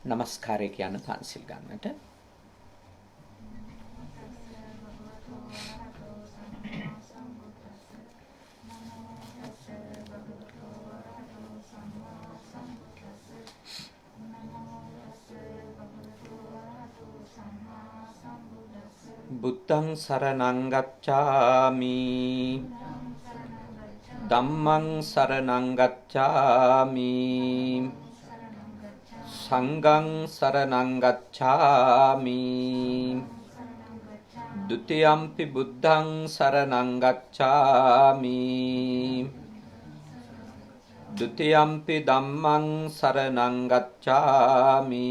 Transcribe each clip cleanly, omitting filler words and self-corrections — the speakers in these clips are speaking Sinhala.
নমස්කාරය කියන පන්සිල් ගන්නට. බුද්ධං සරණං ගච්ඡාමි ධම්මං සරණං ගච්ඡාමි සංඝං සරණං ගච්ඡාමි ဒ ුතියම්පි බුද්ධං සරණං ගච්ඡාමි ဒ ුතියම්පි ධම්මං සරණං ගච්ඡාමි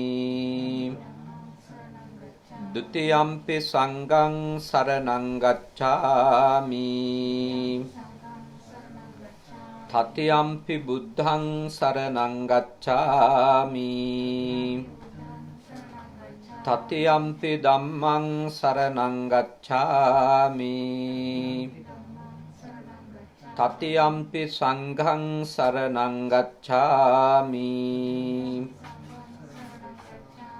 ဒ ුතියම්පි සංඝං සරණං ගච්ඡාමි တ තියම්පි බුද්ධං සරණං ගච්ඡාමි တ තියම්පි ධම්මං සරණං ගච්ඡාමි တ තියම්පි සංඝං සරණං ගච්ඡාමි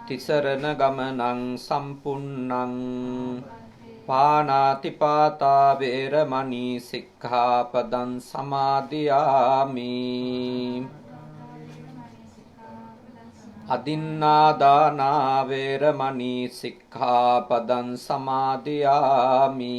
තිසරණ ගමනං සම්පුන්නං පාණාතිපාතා වේරමණී සික්ඛාපදං සමාදියාමි අදින්නාදානා වේරමණී සික්ඛාපදං සමාදියාමි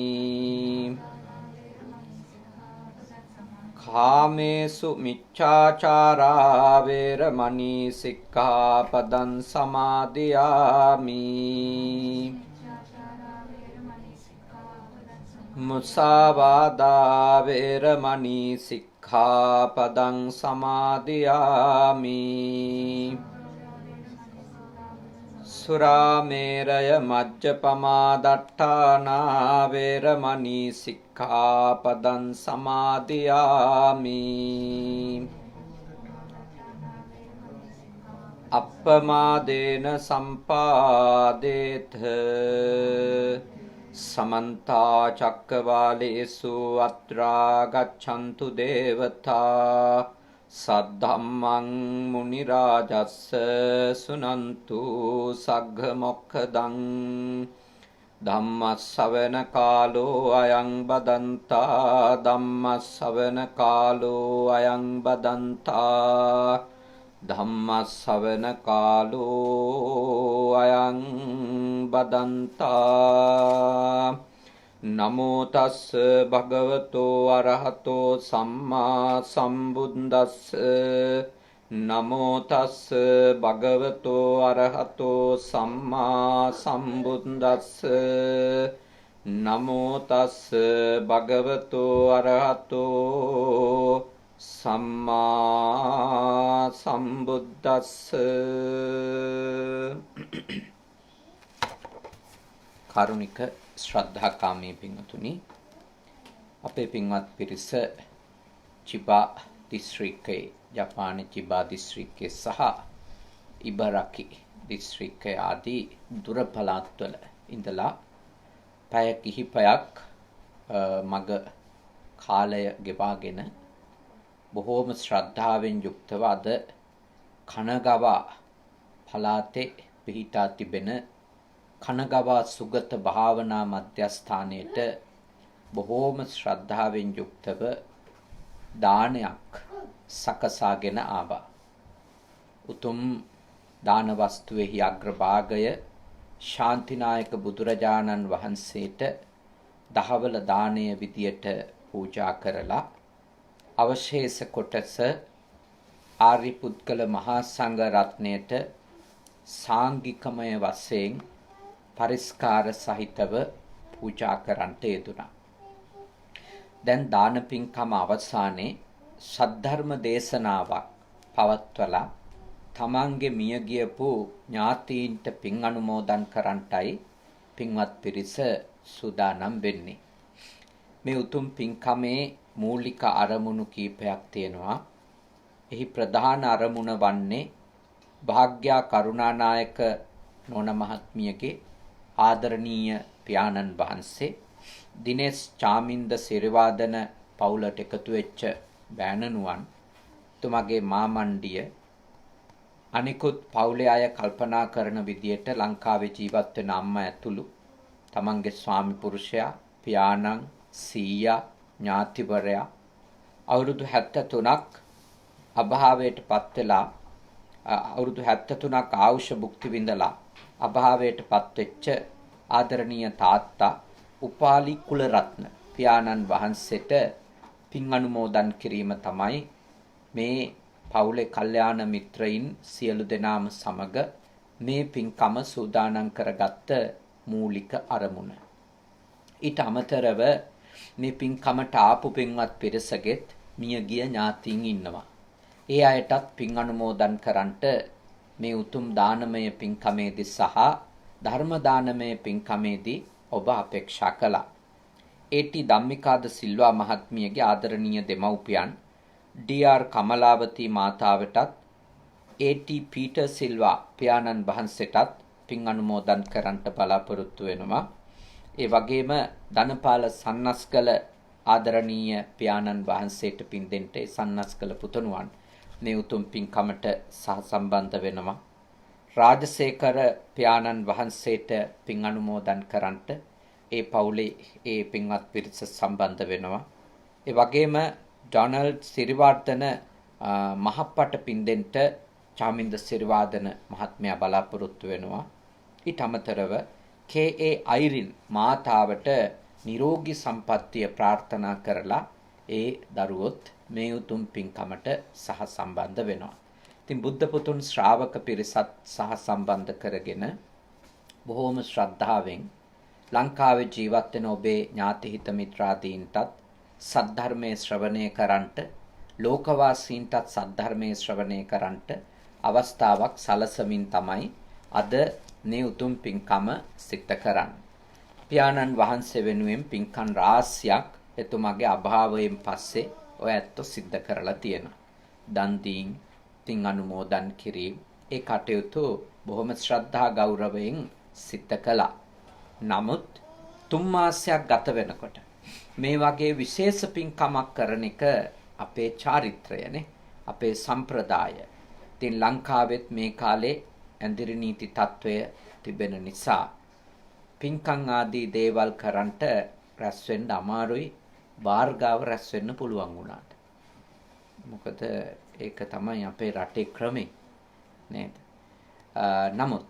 කාමේසු මිච්ඡාචාරා වේරමණී සික්ඛාපදං සමාදියාමි මුසාවාදා වේරමණී සික්ඛාපදං සමාදියාමි සුරාමේරය මජ්ජපමා දට්ඨානා වේරමණී සික්ඛාපදං සමාදියාමි අප්පමාදේන සම්පාදේත समन्ता चक्रवालेषु अत्रा गच्छन्तु देवता सद्धम्मं मुनिराजस्स सुनन्तु सग्घ मोक्खदं ධම්මස්සවන කාලෝ අයං බදන්තා ධම්මස්සවන කාලෝ අයං බදන්තා ධම්මස්සවන කාලෝ අයං බදන්තා නමෝ තස්ස භගවතෝ අරහතෝ සම්මා සම්බුද්දස්ස නමෝ තස්ස භගවතෝ අරහතෝ සම්මා සම්බුද්දස්ස නමෝ තස්ස භගවතෝ අරහතෝ සම්මා සම්බුද්දස්ස කාරුණික ශ්‍රද්ධාකාමී පින්වතුනි අපේ පින්වත් පිරිස චිබා දිස්ත්‍රික්කයේ ජපාන චිබා දිස්ත්‍රික්කයේ සහ ඉබරකි දිස්ත්‍රික්කයේ ආදී දුර පළාත්වල ඉඳලා පැය කිහිපයක් මග කාලය ගෙවාගෙන බොහෝම ශ්‍රද්ධාවෙන් යුක්තව අද කනගවා පළාතේ පිහිටා තිබෙන කනගවා සුගත භාවනා මධ්‍යස්ථානයේට බොහෝම ශ්‍රද්ධාවෙන් යුක්තව දානයක් සකසාගෙන ආවා. උතුම් දාන වස්තුවේහි අග්‍රභාගය ශාන්තිනායක බුදුරජාණන් වහන්සේට දහවල දානය විදියට පූජා කරලා අවශේෂ කොටස ආර්ය පුද්ගල මහා සංඝ රත්නයට සාංගිකමය වශයෙන් පරිස්කාර සහිතව පූජා කරන්නට යෙදුණා. දැන් දාන පින්කම අවසානයේ සද්ධර්ම දේශනාවක් පවත්වලා තමන්ගේ මිය ගියපු ඥාතීන්ට පින් අනුමෝදන් කරන්නටයි පින්වත් පිරිස සූදානම් වෙන්නේ. මේ උතුම් පින්කමේ මූලික අරමුණු කීපයක් තියෙනවා. එහි ප්‍රධාන අරමුණ වන්නේ භාග්‍යා කරුණානායක නෝන මහත්මියගේ ආදරණීය පියාණන් වහන්සේ දිනේෂ් චාමින්ද සිරිවාදන පවුලට එකතු වෙච්ච බෑණනුවන් තුමගේ මාමණ්ඩිය අනිකුත් පවුලේ අය කල්පනා කරන විදියට ලංකාවේ ජීවත් වෙන අම්මා ඇතුළු තමන්ගේ ස්වාමි පුරුෂයා, පියාණන්, සීයා, ඥාතිවරයා අවුරුදු 73ක් අභාවයට පත් වෙලා අවුරුදු 73ක් ආයුෂ භුක්ති විඳලා අභාවයට පත් වෙච්ච ආදරණීය තාත්තා උපාලි කුලරත්න පියාණන් වහන්සේට පින් අනුමෝදන් කිරීම තමයි මේ පවුලේ කල්යාණ මිත්‍රයින් සියලු දෙනාම සමග මේ පින්කම සූදානම් කරගත්ත මූලික අරමුණ. ඊට අමතරව මේ පින්කමට ආපු පින්වත් පිරිසගෙත් මියගිය ඥාතීන් ඉන්නවා. ඒ අයටත් පින් අනුමෝදන් කරන්නට මේ උතුම් දානමය පින්කමේදී සහ ධර්ම දානමය පින්කමේදී ඔබ අපේක්ෂා කළා. ඒ.ටී. ධම්මිකාද සිල්වා මහත්මියගේ ආදරණීය දෙමව්පියන් ඩී.ආර්. කමලාවතී මාතාවටත් ඒ.ටී. පීටර් සිල්වා පියාණන් වහන්සේටත් පින් අනුමෝදන් කරන්නට බලාපොරොත්තු වෙනවා. ඒ වගේම ධනපාල සන්නස්කල ආදරණීය පියාණන් වහන්සේට පින් දෙන්න ඒ සන්නස්කල පුතණුවන් මේ උතුම් පින්කමට සහසම්බන්ධ වෙනවා. රාජසේකර පියාණන් වහන්සේට පින් අනුමෝදන් කරන්නට ඒ පවුලේ ඒ පින්වත් පිරිස සම්බන්ධ වෙනවා. ඒ වගේම ඩොනල්ඩ් සිරිවර්ධන මහප්පට පින් දෙන්න චාමින්ද සිරිවර්ධන මහත්මයා බලාපොරොත්තු වෙනවා. ඊට අමතරව කේ.ඒ. අයිරින් මාතාවට නිරෝගී සම්පන්නිය ප්‍රාර්ථනා කරලා ඒ දරුවොත් මේ උතුම් පින්කමට සහසම්බන්ධ වෙනවා. ඉතින් බුද්ධ පුතුන් ශ්‍රාවක පිරිසත් සහසම්බන්ධ කරගෙන බොහෝම ශ්‍රද්ධාවෙන් ලංකාවේ ජීවත් වෙන ඔබේ ඥාති හිත මිත්‍රාදීන්ටත් සද්ධර්මයේ ශ්‍රවණය කරන්ට ලෝකවාසීන්ටත් සද්ධර්මයේ ශ්‍රවණය කරන්ට අවස්ථාවක් සලසමින් තමයි අද මේ උතුම් පින්කම සිද්ධ කරන්නේ. පියාණන් වහන්සේ වෙනුවෙන් පින්කම් රාශියක් එතුමාගේ අභාවයෙන් පස්සේ ඔය ඇත්ත සිද්ධ කරලා තියෙනවා. දන් දීම්, පින් අනුමෝදන් කිරීම ඒ කටයුතු බොහොම ශ්‍රද්ධා ගෞරවයෙන් සිද්ධ කළා. නමුත් 3 මාසයක් ගත වෙනකොට මේ වගේ විශේෂ පින්කමක් කරන එක අපේ චාරිත්‍රයනේ, අපේ සම්ප්‍රදාය. ඉතින් ලංකාවෙත් මේ කාලේ ඇඳිරි නීති තත්වය තිබෙන නිසා පින්කම් ආදී දේවල් කරන්ට රැස් වෙන්න අමාරුයි, බාර්ගාව රැස් වෙන්න පුළුවන් වුණාට. මොකද ඒක තමයි අපේ රටේ ක්‍රමය නේද? නමුත්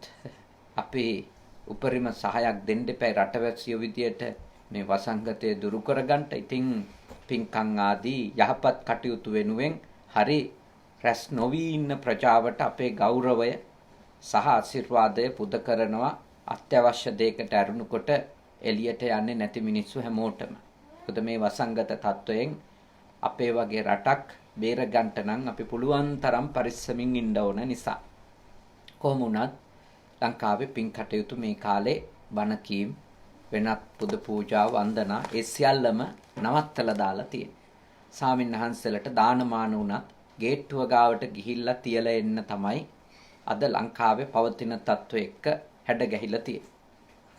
අපි උපරිම සහයක් දෙන්න එපා රටවැසියෝ විදියට මේ වසංගතය දුරු කරගන්න. ඉතින් පින්කම් ආදී යහපත් කටයුතු වෙනුවෙන් හරි රැස් නොවි ඉන්න ප්‍රජාවට අපේ ගෞරවය සහ ආශිර්වාදය පුද කරනවා. අත්‍යවශ්‍ය දෙයකට අරුණුකොට එළියට යන්නේ නැති මිනිස්සු හැමෝටම. මොකද මේ වසංගත තත්වයෙන් අපේ වගේ රටක් බේර ගන්නට නම් අපි පුළුවන් තරම් පරිස්සමින් ඉන්න ඕන නිසා. කොහොම වුණත් ලංකාවේ පින් කටයුතු මේ කාලේ බණ කීම් වෙනත් පුද පූජා වන්දනා ඒ සියල්ලම නවත්තලා දාලා තියෙනවා. ස්වාමින්වහන්සේලට දානමාන වුණත් ගේට්ටුව ගාවට ගිහිල්ලා තියලා එන්න තමයි අද ලංකාවේ පවතින තත්ත්වය එක්ක හැඩ ගැහිලා තියෙන්නේ.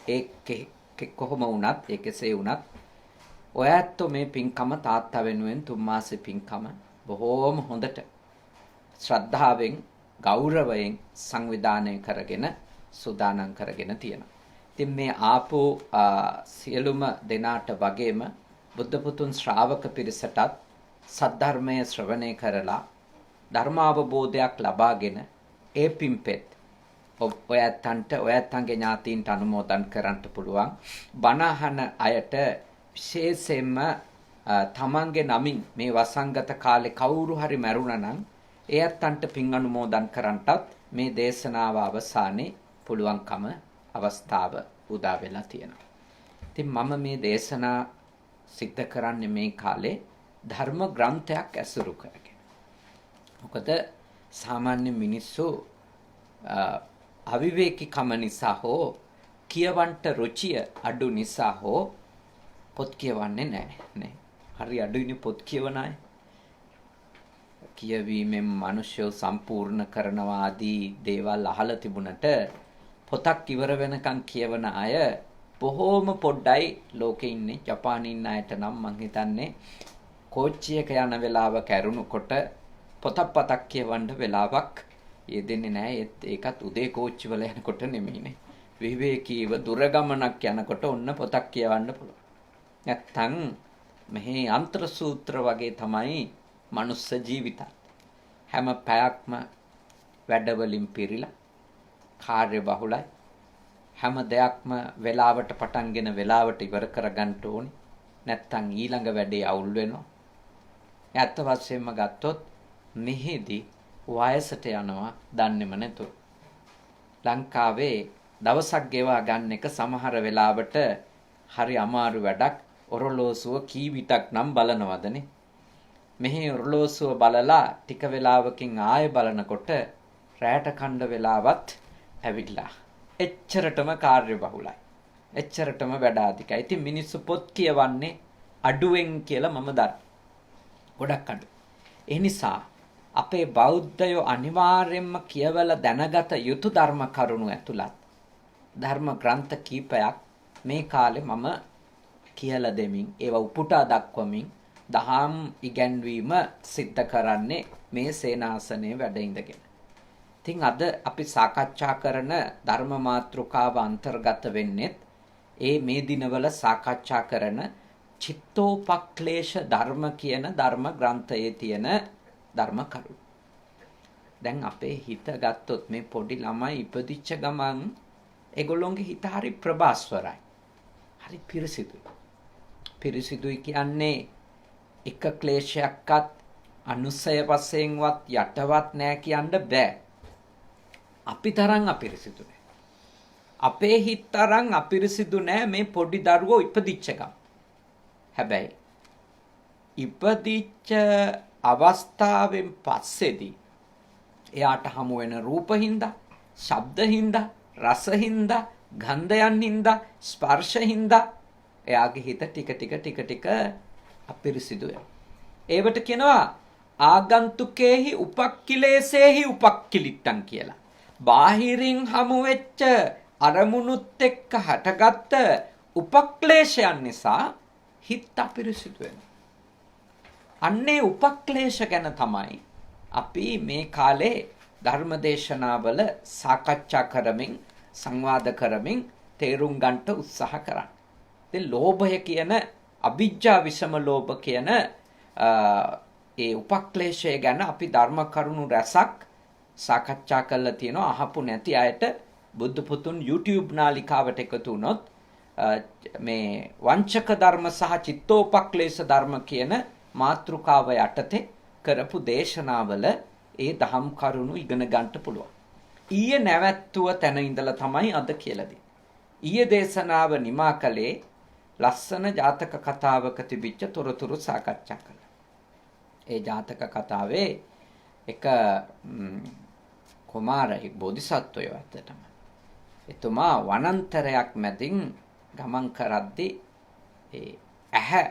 ඒ කොහොම වුණත් ඒ කෙසේ වුණත් ඔය ඇත්තෝ මේ පින්කම තාත්තා වෙනුවෙන් 3 මාසේ පින්කම බොහෝම හොඳට ශ්‍රද්ධාවෙන් ගෞරවයෙන් සංවිධානය කරගෙන සූදානම් කරගෙන තියෙනවා. ඉතින් මේ ආපෝ සියලුම දෙනාට වගේම බුද්ධ පුතුන් ශ්‍රාවක පිරිසටත් සද්ධර්මය ශ්‍රවණය කරලා ධර්මාවබෝධයක් ලබාගෙන ඒ පින්පෙත් ඔයත්තන්ගේ ඥාතීන්ට අනුමෝදන් කරන්න පුළුවන්. බණ අහන අයට විශේෂයෙන්ම තමන්ගේ නමින් මේ වසංගත කාලේ කවුරු හරි මැරුණා නම් ඒ අත්තන්ට පින් අනුමෝදන් කරන්නටත් මේ දේශනාව අවසානයේ පුළුවන්කම අවස්ථාව උදා වෙලා තියෙනවා. ඉතින් මම මේ දේශනා සිද්ධ කරන්නේ මේ කාලේ ධර්ම ග්‍රන්ථයක් ඇසුරු කරගෙන. මොකද සාමාන්‍ය මිනිස්සු අවිවේකීකම නිසා හෝ කියවන්ට රුචිය අඩු නිසා හෝ පොත් කියවන්නේ නැහැ නේ. හරි අඩුයිනේ පොත් කියවන අය. කියවීමෙන් මිනිස්සු සම්පූර්ණ කරනවා ආදී දේවල් අහලා තිබුණට පොතක් ඉවර වෙනකන් කියවන අය බොහෝම පොඩ්ඩයි ලෝකේ ඉන්නේ. ජපානයේ ඉන්න අයට නම් මං හිතන්නේ කෝච්චියක යන වෙලාව කැරුණුකොට පොතක් කියවන්න වෙලාවක් යෙදෙන්නේ නැහැ. ඒකත් උදේ කෝච්චි වල යනකොට නෙමෙයිනේ. විවේකීව දුර ගමනක් යනකොට ඔන්න පොතක් කියවන්න පුළුවන්. නැත්තම් මෙහි අන්තර සූත්‍ර වගේ තමයි මනුස්ස ජීවිතත්. හැම පැයක්ම වැඩවලින් පිරීලා කාර්ය බහුලයි. හැම දෙයක්ම වෙලාවට පටන්ගෙන වෙලාවට ඉවර කරගන්න ඕනේ. නැත්තම් ඊළඟ වැඩේ අවුල් වෙනවා. ඇත්ත වශයෙන්ම ගත්තොත් මෙහිදී වයසට යනවා දන්නේම නැතුව. ලංකාවේ දවසක් ගෙවා ගන්න එක සමහර වෙලාවට හරි අමාරු වැඩක්. ඔරලෝසුව කී විටක් නම් බලනවදනේ. මෙහි ඔරලෝසුව බලලා ටික වෙලාවකින් ආයෙ බලනකොට රැට කණ්ඩ වෙලාවත් ඇවිල්ලා. එච්චරටම කාර්ය බහුලයි. එච්චරටම වැඩ අධිකයි. ඉතින් මිනිස්සු පොත් කියවන්නේ අඩුවෙන් කියලා මම දන්නවා. ගොඩක් අඩු. ඒ නිසා අපේ බෞද්ධයෝ අනිවාර්යයෙන්ම කියවලා දැනගත යුතු ධර්ම කරුණු ඇතුළත් ධර්ම ග්‍රන්ථ කීපයක් මේ කාලේ මම කියලා දෙමින් ඒවා උපුටා දක්වමින් දහම් ඉගැන්වීම සිද්ධ කරන්නේ මේ සේනාසනයේ වැඩ ඉඳගෙන. ඉතින් අද අපි සාකච්ඡා කරන ධර්ම මාතෘකාව අන්තර්ගත වෙන්නේ ඒ මේ දිනවල සාකච්ඡා කරන චිත්තෝපක්ලේශ ධර්ම කියන ධර්ම ග්‍රන්ථයේ තියෙන ධර්ම කරුණු. දැන් අපේ හිත ගත්තොත් මේ පොඩි ළමයි ඉපදිච්ච ගමන් ඒගොල්ලොන්ගේ හිත හරි ප්‍රභාස්වරයි. හරි පිරිසිදුයි. පිරිසිදුයි කියන්නේ එක ක්ලේශයක්වත් අනුසය වශයෙන්වත් යටවත් නෑ කියන්න බෑ. අපි තරම් අපිරිසිදු නෑ. අපේ හිත තරම් අපිරිසිදු නෑ මේ පොඩි දරුවෝ ඉපදිච්ච ගමන්. හැබැයි ඉපදිච්ච අවස්ථාවෙන් පස්සේදී එයාට හමු වෙන රූප හින්දා, ශබ්ද හින්දා, රස හින්දා, ගන්ධයන් හින්දා, ස්පර්ශ හින්දා එයාගේ හිත ටික අපිරිසිදු වෙනවා. ඒවට කියනවා ආගන්තුකේහි උපක්ඛිලේසේහි උපක්ඛිලිට්ටං කියලා. බාහිරින් හමු වෙච්ච අරමුණුත් එක්ක හටගත්ත උපක්ලේශයන් නිසා හිත අපිරිසිදු වෙනවා. අන්නේ උපක්ලේශ ගැන තමයි අපි මේ කාලේ ධර්මදේශනාවල සාකච්ඡා කරමින් සංවාද කරමින් තේරුම් ගන්නට උත්සාහ කරන්නේ. ඉතින් ලෝභය කියන අවිජ්ජා විෂම ලෝභ කියන ඒ උපක්ලේශය ගැන අපි ධර්ම කරුණු රැසක් සාකච්ඡා කරලා තියෙනවා. අහපු නැති අයට බුද්ධ පුතුන් YouTube නාලිකාවට එකතු වුණොත් මේ වංචක ධර්ම සහ චිත්තෝපක්ලේශ ධර්ම කියන මාතෘකාව යටතේ කරපු දේශනාවල ඒ දහම් කරුණු ඉගෙන ගන්නට පුළුවන්. ඊයේ නැවැත්තුව තැන ඉඳලා තමයි අද කියලා දෙන්නේ. ඊයේ දේශනාව නිමා කළේ ලස්සන ජාතක කතාවක තිබිච්ච තොරතුරු සාකච්ඡා කළා. ඒ ජාතක කතාවේ එක කුමාරයෙක් බෝධිසත්වයෝ ඇත්තටම. එතුමා වනාන්තරයක් මැදින් ගමන් කරද්දී ඒ ඇහැ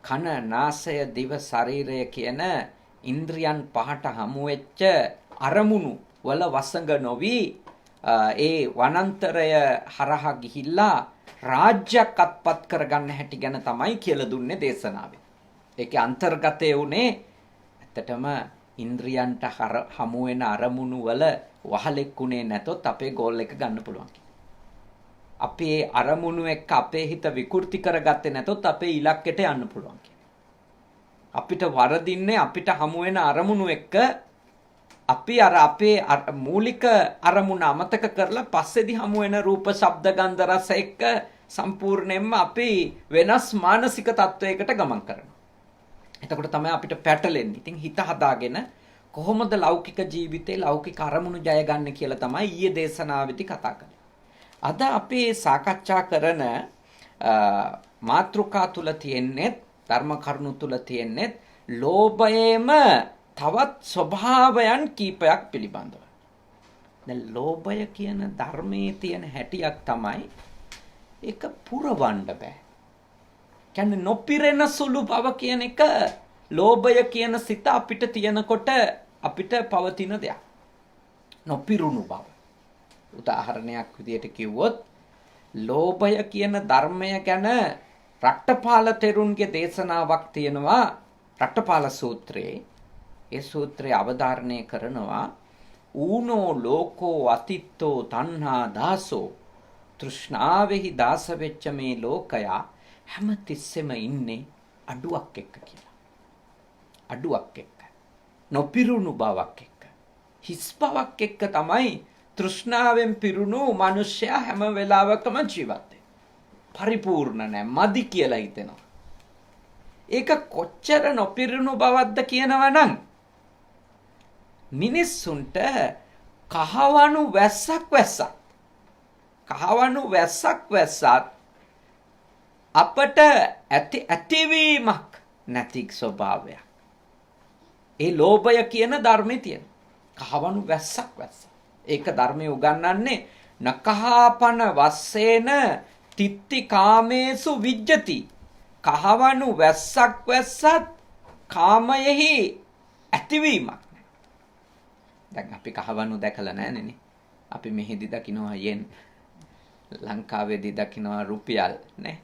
කන නාසය දිව ශරීරය කියන ඉන්ද්‍රියන් පහට හමු වෙච්ච අරමුණු වල වසඟ නොවි ඒ වනාන්තරය හරහා ගිහිල්ලා රාජ්‍යයක් අත්පත් කරගන්න හැටි ගැන තමයි කියලා දුන්නේ දේශනාවේ. ඒකේ අන්තර්ගතය උනේ ඇත්තටම ඉන්ද්‍රියන්ට හමු වෙන අරමුණු වල වහලෙක් උනේ නැතොත් අපේ ගෝල් එක ගන්න පුළුවන්. අපේ අරමුණු එක්ක අපේ හිත විකෘති කරගත්තේ නැතොත් අපේ ඉලක්කයට යන්න පුළුවන්. අපිට වරදින්නේ අපිට හමු වෙන අරමුණු එක්ක අපි අපේ මූලික අරමුණ අමතක කරලා පස්සේදී හමු වෙන රූප, ශබ්ද, ගන්ධ, රස එක්ක සම්පූර්ණයෙන්ම අපි වෙනස් මානසික තත්වයකට ගමන් කරනවා. එතකොට තමයි අපිට පැටලෙන්නේ. ඉතින් හිත හදාගෙන කොහොමද ලෞකික ජීවිතේ ලෞකික අරමුණු ජය ගන්න කියලා තමයි ඊයේ දේශනාවේදී කතා කරන්නේ. අද අපි සාකච්ඡා කරන මාතෘකා තුල තියෙන්නේ ධර්ම කරුණු තුල තියෙන්නේ ලෝභයේම තවත් ස්වභාවයන් කීපයක් පිළිබඳව. දැන් ලෝභය කියන ධර්මයේ තියෙන හැටියක් තමයි ඒක පුරවන්න බෑ. කියන්නේ නොපිරෙන සුළු බව කියන එක ලෝභය කියන සිත අපිට තියෙනකොට අපිට පවතින දෙයක්. නොපිරුණු බව. උදාහරණයක් විදියට කිව්වොත් ලෝභය කියන ධර්මය ගැන රට්ටපාල තෙරුන්ගේ දේශනාවක් තියෙනවා රට්ටපාල සූත්‍රයේ. ඒ සූත්‍රය අවධාරණය කරනවා ඌනෝ ලෝකෝ අතිත්තෝ තණ්හා දාසෝ තෘෂ්ණාවෙහි දාස වෙච්ච මේ ලෝකයා හැම තිස්සෙම ඉන්නේ අඩුවක් එක්ක කියලා. අඩුවක් එක්ක. නොපිරුණු බවක් එක්ක. හිස් බවක් එක්ක තමයි තෘෂ්ණාවෙන් පිරුණු මිනිස්සයා හැම වෙලාවකම ජීවත් වෙන්නේ. පරිපූර්ණ නැහැ, මදි කියලා හිතෙනවා. ඒක කොච්චර නොපිරුණු බවක්ද කියනවා නම් මිනිස්සුන්ට කහවණු වැස්සක් වැස්සත් අපට ඇතිවීමක් නැති ස්වභාවයක්. ඒ ලෝභය කියන ධර්මයේ තියෙන කහවණු වැස්ස. ඒක ධර්මයේ උගන්වන්නේ නකහාපන වස්සේන තිත්ති කාමේසු විජ්ජති. කහවණු වැස්සත් කාමයෙහි ඇතිවීමක්. දැන් අපි කහවණු දැකලා නැහැනේ. අපි මෙහෙදි දකින්නවා යෙන්. ලංකාවේදී දකින්නවා රුපියල් නේ.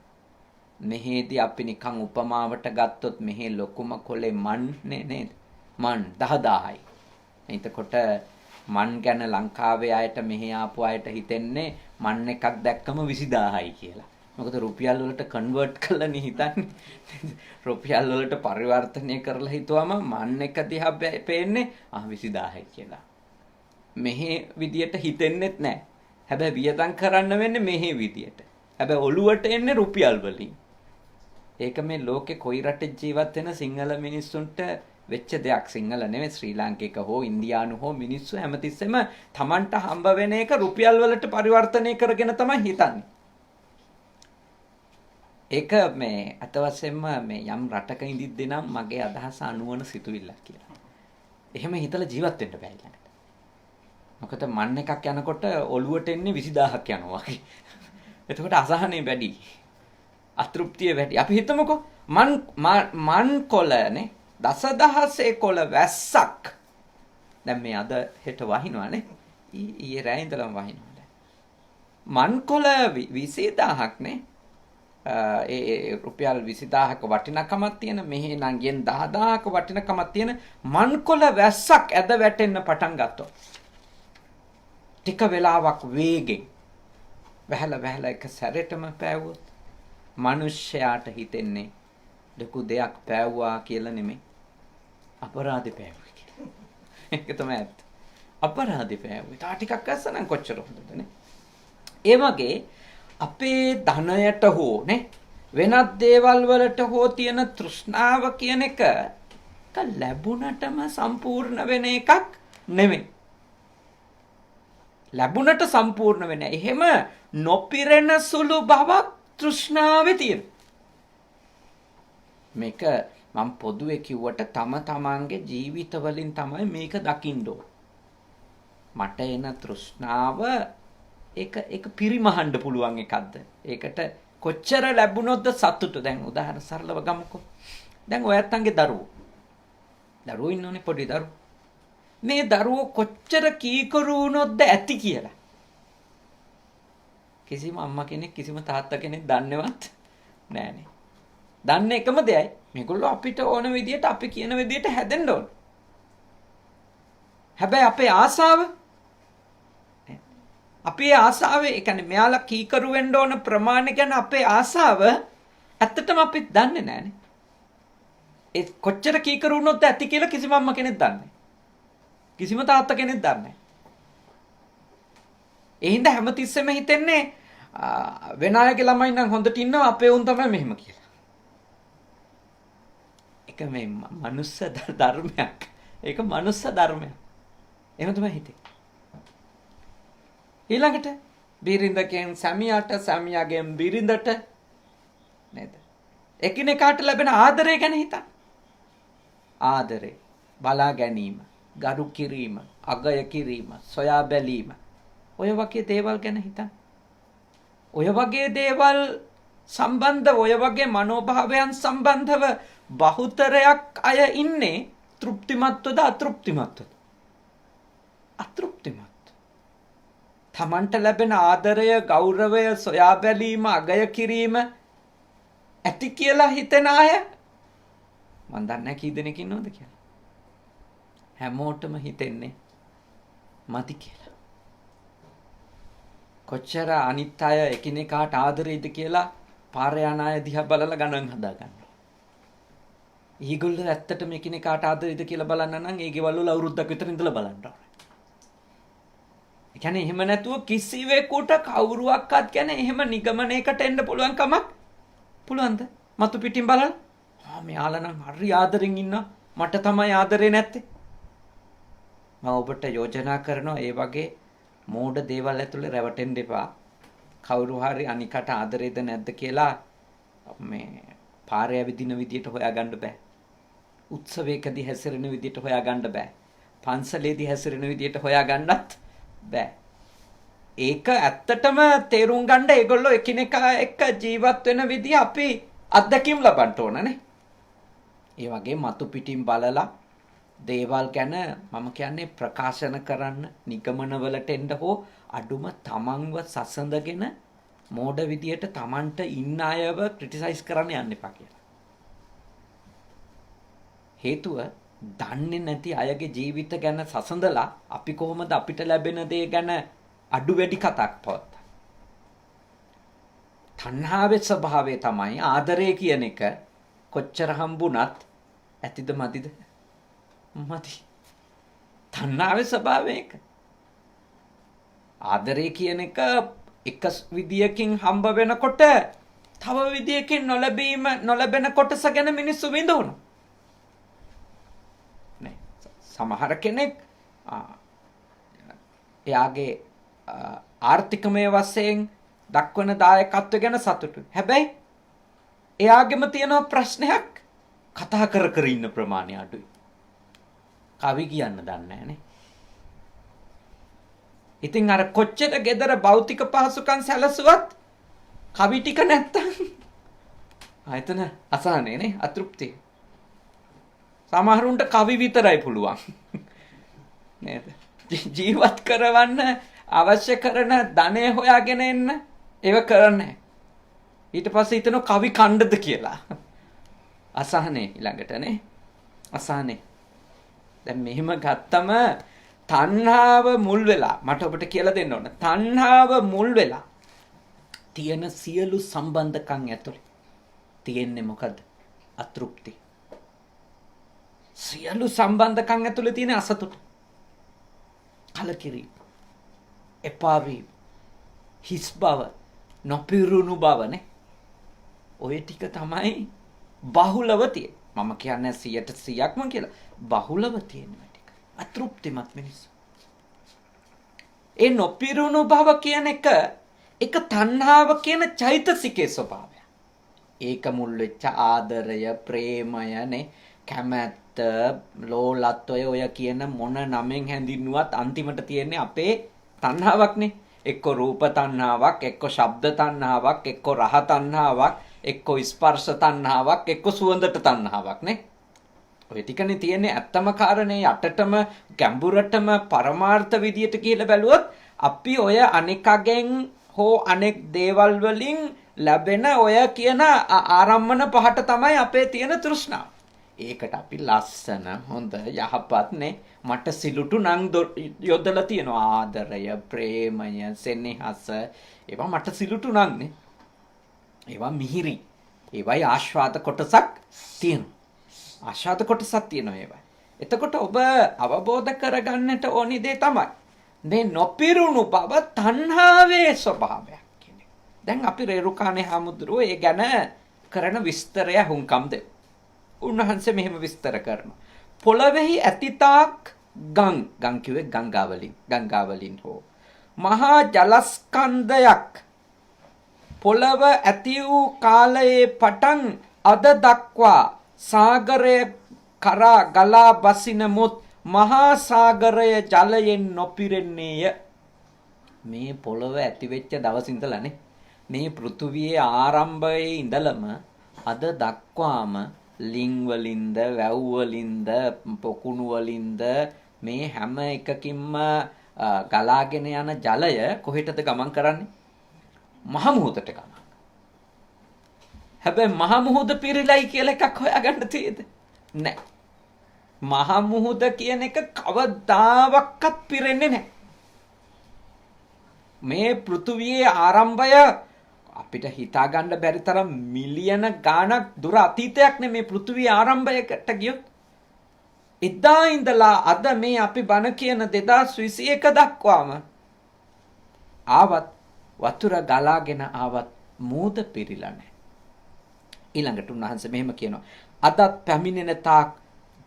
මෙහෙදි අපි නිකන් උපමාවට ගත්තොත් මෙහි ලොකුම කොලේ මන් නේද? මන් 10000යි. එතකොට මන් ගැන ලංකාවේ අයට මෙහි ආපු අයට හිතෙන්නේ මන් එකක් දැක්කම 20000යි කියලා. මොකද රුපියල් වලට කන්වර්ට් කරලා හිතන්නේ. රුපියල් වලට පරිවර්තනය කරලා හිතුවම මන් එක දිහා පේන්නේ 20000යි කියලා. මෙහි විදියට හිතෙන්නෙත් නැහැ. හැබැයි වියදම් කරන්න වෙන්නේ මෙහි විදියට. හැබැයි ඔළුවට එන්නේ රුපියල් වලින්. ඒක මේ ලෝකේ කොයි රටේ ජීවත් වෙන සිංහල මිනිස්සුන්ට වෙච්ච දෙයක්. සිංහල නෙවෙයි ශ්‍රී ලාංකික හෝ ඉන්දියානු හෝ මිනිස්සු හැමතිස්සෙම Tamanට හම්බ වෙන එක රුපියල් වලට පරිවර්තනය කරගෙන තමයි හිතන්නේ. ඒක මේ අත වශයෙන්ම මේ යම් රටක ඉඳිද්දී නම් මගේ අදහස අනුවන සිතුවිල්ලක් කියලා. එහෙම හිතලා ජීවත් වෙන්න බෑ ඊළඟට. මොකද මන් එකක් යනකොට ඔළුවට එන්නේ 20000ක් යනවා වගේ. එතකොට අසහනෙ වැඩි. අතෘප්තිය වැඩි. අපි හිතමුකෝ මන් කොළනේ දසදහසේ කොළ වැස්සක්. දැන් මේ අද හෙට වහිනවානේ. ඊයේ රෑ ඉඳලම වහිනවා. මන් කොළ 20000ක් නේ. ඒ රුපියල් 20000ක වටිනකමක් තියෙන මෙහි නම් යෙන් 10000ක වටිනකමක් තියෙන මන්කොළ වැස්සක් ඇද වැටෙන්න පටන් ගත්තා. ටික වෙලාවක් වේගෙන් වැහලා එක සැරේටම පෑවුවොත් මිනිස්සයාට හිතෙන්නේ ලොකු දෙයක් පෑවුවා කියලා නෙමෙයි අපරාධේ පෑවුවා කියලා. ඒක තමයි ඇත්ත. අපරාධේ පෑවුවා. තා ටිකක් අස්සනම් කොච්චර හොඳද නේ. ඒ වගේ අපේ ධනයට හෝ නේ වෙනත් දේවල් වලට හෝ තියෙන තෘෂ්ණාව කියන එක ලැබුණටම සම්පූර්ණ වෙන එකක් නෙමෙයි. ලැබුණට සම්පූර්ණ වෙන්නේ. එහෙම නොපිරෙන සුළු බවක් තෘෂ්ණාවේ තියෙන. මේක මම පොදුවේ කිව්වට තම තමන්ගේ ජීවිත වලින් තමයි මේක දකින්න ඕන. මට එන තෘෂ්ණාව ඒක පිරිමහන්න පුළුවන් එකක්ද? ඒකට කොච්චර ලැබුණොත්ද සතුට? දැන් උදාහරණ සරලව ගමුකෝ. දැන් ඔයත්තන්ගේ දරුවෝ ඉන්නෝනේ පොඩි දරුවෝ. මේ දරුවෝ කොච්චර කීකරු වුණොත්ද ඇති කියලා. කිසිම අම්මා කෙනෙක් කිසිම තාත්තා කෙනෙක් දන්නේවත් නෑනේ. දන්නේ එකම දෙයයි. මේගොල්ලෝ අපිට ඕන විදියට අපි කියන විදියට හැදෙන්න ඕන. හැබැයි අපේ ආසාව ඒ කියන්නේ මෙයාලා කීකරු වෙන්න ඕන ප්‍රමාණය ගැන අපේ ආසාව ඇත්තටම අපි දන්නේ නැහනේ. ඒ කොච්චර කීකරු වුණොත් ඇති කියලා කිසිම අම්මා කෙනෙක් දන්නේ නැහැ. කිසිම තාත්තා කෙනෙක් දන්නේ නැහැ. ඒ හින්දා හැමතිස්සෙම හිතන්නේ වෙන අයගේ ළමයි නම් හොඳට ඉන්නවා අපේ උන් තමයි මෙහෙම කියලා. ඒක මේ මනුස්ස ධර්මයක්. ඒක මනුස්ස ධර්මයක්. එහෙම තමයි හිතේ. ඊළඟට බිරිඳගෙන් සැමියාට සැමියාගෙන් බිරිඳට නේද? එකිනෙකාට ලැබෙන ආදරය ගැන හිතන්න. ආදරය, බලා ගැනීම, ගරු කිරීම, අගය කිරීම, සොයා බැලීම. ඔය වගේ දේවල් ගැන හිතන්න. ඔය වගේ දේවල් සම්බන්ධව ඔය වගේ මනෝභාවයන් සම්බන්ධව බහුතරයක් අය ඉන්නේ තෘප්තිමත්වද අතෘප්තිමත්වද? අතෘප්තිමත්. තමන්ට ලැබෙන ආදරය, ගෞරවය, සොයා බැලීම, අගය කිරීම ඇති කියලා හිතන අය මන් දන්නේ කී දෙනෙක් ඉන්නවද කියලා. හැමෝටම හිතෙන්නේ මදි කියලා. කොච්චර අනිත් අය එකිනෙකාට ආදරෙයිද කියලා පාර යන අය දිහා බලලා ගණන් හදා ගන්නවා. ඊගොල්ලෝ ඇත්තටම එකිනෙකාට ආදරෙයිද කියලා බලන්න නම් ඒ ගෙවල් වල අවුරුද්දක් විතර ඉඳලා බලන්න ඕනේ. ඒ කියන්නේ එහෙම නැතුව කිසිවෙකුට කවුරුවක්වත් කියන්නේ එහෙම නිගමනයකට එන්න පුළුවන් කමක් පුළුවන්ද? මතු පිටින් බලලා මෙයාලා නම් හරි ආදරෙන් ඉන්නවා මට තමයි ආදරේ නැත්තේ. මම ඔබට යෝජනා කරනවා ඒ වගේ මෝඩ දේවල් ඇතුලේ රැවටෙන්න එපා. කවුරු හරි අනිකට ආදරේද නැද්ද කියලා මේ පාරේ ඇවිදින විදියට හොයාගන්න බෑ. උත්සවයකදී හැසිරෙන විදියට හොයාගන්න බෑ. පන්සලේදී හැසිරෙන විදියට හොයාගන්නත් බෑ. ඒක ඇත්තටම තේරුම් ගන්න ඒගොල්ලෝ එකිනෙකා එක්ක ජීවත් වෙන විදිය අපි අත්දැකීම් ලබන්න ඕනනේ. ඒ වගේ මතු පිටින් බලලා දේවල් ගැන මම කියන්නේ ප්‍රකාශන කරන්න නිගමනවලට එන්න හෝ අඩුම තමන්ව සසඳගෙන මෝඩ විදියට තමන්ට ඉන්න අයව ක්‍රිටිසයිස් කරන්න යන්න එපා කියලා. හේතුව දන්නේ නැති අයගේ ජීවිත ගැන සසඳලා අපි කොහොමද අපිට ලැබෙන දේ ගැන අඩු වැඩි කතාක් පවත්තා. තණ්හාවේ ස්වභාවය තමයි ආදරය කියන එක කොච්චර හම්බුණත් ඇතිද මදිද? මදි. තණ්හාවේ ස්වභාවය එක. ආදරය කියන එක එක විදියකින් හම්බ වෙනකොට තව විදියකින් නොලැබෙන කොටස ගැන මිනිස්සු විඳවනවා. නේ සමහර කෙනෙක් එයාගේ ආර්ථිකමය වශයෙන් දක්වන දායකත්වය ගැන සතුටුයි. හැබැයි එයාගෙම තියෙන ප්‍රශ්නයක් කතා කර ඉන්න ප්‍රමාණය අඩුයි. කවි කියන්න දන්නේ නැහනේ. ඉතින් අර කොච්චර gedara භෞතික පහසුකම් සැලසුවත් කවි ටික නැත්තම් ආයතන අසහනේ නේ අතෘප්තිය. සමහරුන්ට කවි විතරයි පුළුවන්. නේද? ජීවත් කරවන්න අවශ්‍ය කරන ධනය හොයාගෙන එන්න ඒව කරන්නේ. ඊට පස්සේ හිතන කවි කණ්ඩද කියලා. අසහනේ ඊළඟටනේ. අසහනේ. දැන් මෙහෙම ගත්තම තණ්හාව මුල් වෙලා මට ඔබට කියලා දෙන්න ඕන. තණ්හාව මුල් වෙලා තියෙන සියලු සම්බන්ධකම් ඇතුලේ තියෙන්නේ මොකද්ද? අතෘප්ති. සියලු සම්බන්ධකම් ඇතුලේ තියෙන අසතුට. කලකිරීම. එපා වීම. හිස් බව, නොපිරුණු බවනේ. ඔය ටික තමයි බහුලව තියෙන්නේ. මම කියන්නේ 100%ක්ම කියලා. බහුලව තියෙනවා ටික. අතෘප්තිමත් මිනිස්සු. ඒ නොපිරුණු බව කියන එක තණ්හාව කියන චෛතසිකයේ ස්වභාවය. ඒක මුල් වෙච්ච ආදරය, ප්‍රේමයනේ, කැමැත්ත, ලෝලත්වය ඔය කියන මොන නමෙන් හැඳින්නුවත් අන්තිමට තියෙන්නේ අපේ තණ්හාවක්නේ. එක්ක රූප තණ්හාවක්, එක්ක ශබ්ද තණ්හාවක්, එක්ක රහ තණ්හාවක්, එක්ක ස්පර්ශ තණ්හාවක්, එක්ක සුවඳට තණ්හාවක් නේ. ඔය ටිකනේ තියෙන්නේ ඇත්තම කාරණේ යටටම ගැඹුරටම පරමාර්ථ විදියට කියලා බැලුවොත් අපි ඔය අනිකගෙන් හෝ අනෙක් දේවල් වලින් ලැබෙන ඔය කියන ආරම්මන පහට තමයි අපේ තියෙන තෘෂ්ණාව. ඒකට අපි ලස්සන හොඳ යහපත්නේ මට සිලුටු නම් යොදලා තියෙනවා ආදරය, ප්‍රේමය, සෙනෙහස. ඒවා මට සිලුටු නම්නේ. ඒවා මිහිරි. ඒවයි ආස්වාද කොටසක් තියෙනවා. ආශාද කොටසක් තියෙනවා ඒවා. එතකොට ඔබ අවබෝධ කරගන්නට ඕනි දේ තමයි මේ නොපිරුණු බව තණ්හාවේ ස්වභාවයක් කියන්නේ. දැන් අපි රේරුකාණේ හාමුදුරුවෝ ඒ ගැන කරන විස්තරය හුම්කම් දෙමු. උන්වහන්සේ මෙහෙම විස්තර කරනවා. පොළොවේහි ඇතිතාක් ගං කිව්වේ ගංගාවලින් හෝ මහා ජලස්කන්ධයක් පොළව ඇති වූ කාලයේ පටන් අද දක්වා සාගරය කරා ගලා බසින මුත් මහා සාගරය ජලයෙන් නොපිරෙන්නේය. මේ පොළොව ඇති වෙච්ච දවස් ඉඳලානේ මේ පෘථුවියේ ආරම්භයේ ඉඳලම අද දක්වාම ලිං වලින්ද වැව් වලින්ද පොකුණු වලින්ද මේ හැම එකකින්ම ගලාගෙන යන ජලය කොහෙටද ගමන් කරන්නේ? මහ මුහුදට ගමන්. හැබැයි මහ මුහුද පිරීලයි කියලා එකක් හොයාගන්න තියෙද? නැහැ. මහ මුහුද කියන එක කවදාවත් පිරෙන්නේ නැහැ. මේ පෘථුවියේ ආරම්භය අපිට හිතා ගන්න බැරි තරම් මිලියන ගාණක් දුර අතීතයක් නේ මේ පෘථුවියේ ආරම්භයකට ගියොත්. එදා ඉඳලා අද මේ අපි බණ කියන 2021 දක්වාම ආවත් වතුර ගලාගෙන ආවත් මූද පිරීලා නැහැ. ඊළඟට උන්වහන්සේ මෙහෙම කියනවා. අදත් පැමිණෙන තාක්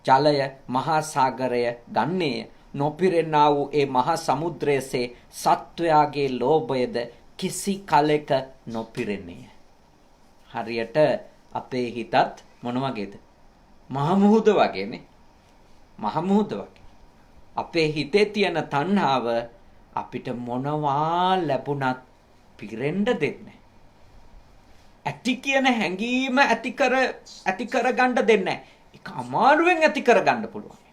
ජලය මහා සාගරය ගන්නේය. නොපිරෙන්නා වූ ඒ මහා සමුද්‍රයේසේ සත්වයාගේ ලෝභයද කිසි කලෙක නොපිරෙන්නේය. හරියට අපේ හිතත් මොන වගේද? මහ මුහුද වගේනේ. මහ මුහුද වගේ. අපේ හිතේ තියෙන තණ්හාව අපිට මොනවා ලැබුණත් පිරෙන්න දෙන්නේ. ඇති කියන හැඟීම ඇති කර ගන්න දෙන්නේ. ඒක අමාරුවෙන් ඇති කර ගන්න පුළුවන්.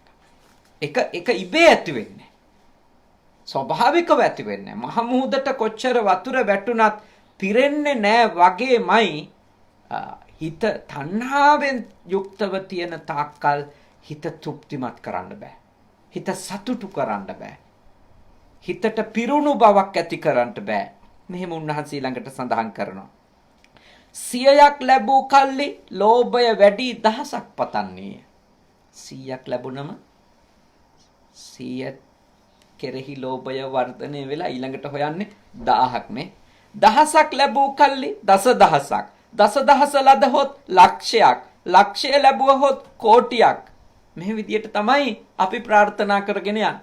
එක ඉබේ ඇති වෙන්නේ. ස්වභාවිකව ඇති වෙන්නේ. මහ මුහුදට කොච්චර වතුර වැටුණත් පිරෙන්නේ නැහැ වගේමයි හිත තණ්හාවෙන් යුක්තව තියෙන තාක්කල් හිත තෘප්තිමත් කරන්න බෑ. හිත සතුටු කරන්න බෑ. හිතට පිරුණු බවක් ඇති කරන්න බෑ. මෙහෙම උන්වහන්සේ ළඟට සඳහන් කරනවා. 100ක් ලැබූ කල්ලි ලෝභය වැඩි 1000ක් පතන්නේ. 100ක් ලැබුණම 100 කෙරෙහි ලෝභය වර්ධනය වෙලා ඊළඟට හොයන්නේ 1000ක් නේ. 1000ක් ලැබූ කල්ලි දසදහසක්. දසදහස ලදහොත් ලක්ෂයක්. ලක්ෂය ලැබුවහොත් කෝටියක්. මේ විදියට තමයි අපි ප්‍රාර්ථනා කරගෙන යන්නේ.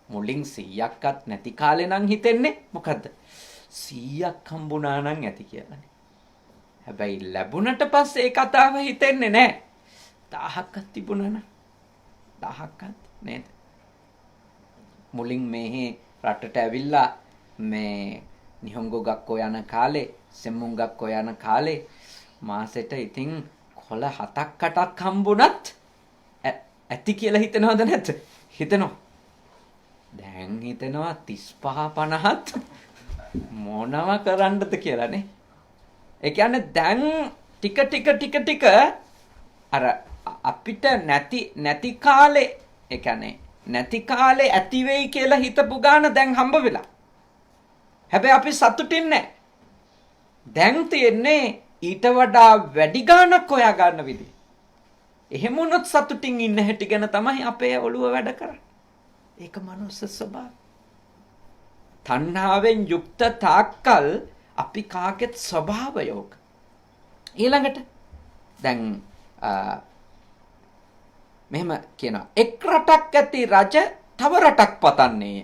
මුලින් 100ක්වත් නැති කාලේ නම් හිතෙන්නේ මොකද්ද? 100ක් හම්බුණා නම් ඇති කියලානේ. හැබැයි ලැබුණට පස්සේ ඒ කතාව හිතෙන්නේ නැහැ. 1000ක් තිබුණා නම් 1000ක් නේද? මුලින් මේ රටට ඇවිල්ලා මේ නිහොංගෝ ගක්කෝ යන කාලේ, සෙම්මුන් ගක්කෝ යන කාලේ මාසෙට ඉතින් කොළ 7ක් 8ක් හම්බුණත් ඇති කියලා හිතනවද නැද්ද? හිතනවා. දැන් හිතනවා 35 50ත් මොනව කරන්නද කියලානේ. ඒ කියන්නේ දැන් ටික අර අපිට නැති කාලේ ඒ කියන්නේ නැති කාලේ ඇති වෙයි කියලා හිතපු ගාන දැන් හම්බ වෙලා. හැබැයි අපි සතුටින් නැහැ. දැන් තියෙන්නේ ඊට වඩා වැඩි ගානක් හොයා ගන්න විදිහ. එහෙම වුණොත් සතුටින් ඉන්න හැටි ගැන තමයි අපේ ඔළුව වැඩ කරන්නේ. ඒක මනුස්ස ස්වභාවය. තණ්හාවෙන් යුක්ත තාක්කල් අපි කාගෙත් ස්වභාවයෝක. ඊළඟට දැන් මෙහෙම කියනවා. එක් රටක් ඇති රජ තව රටක් පතන්නේය.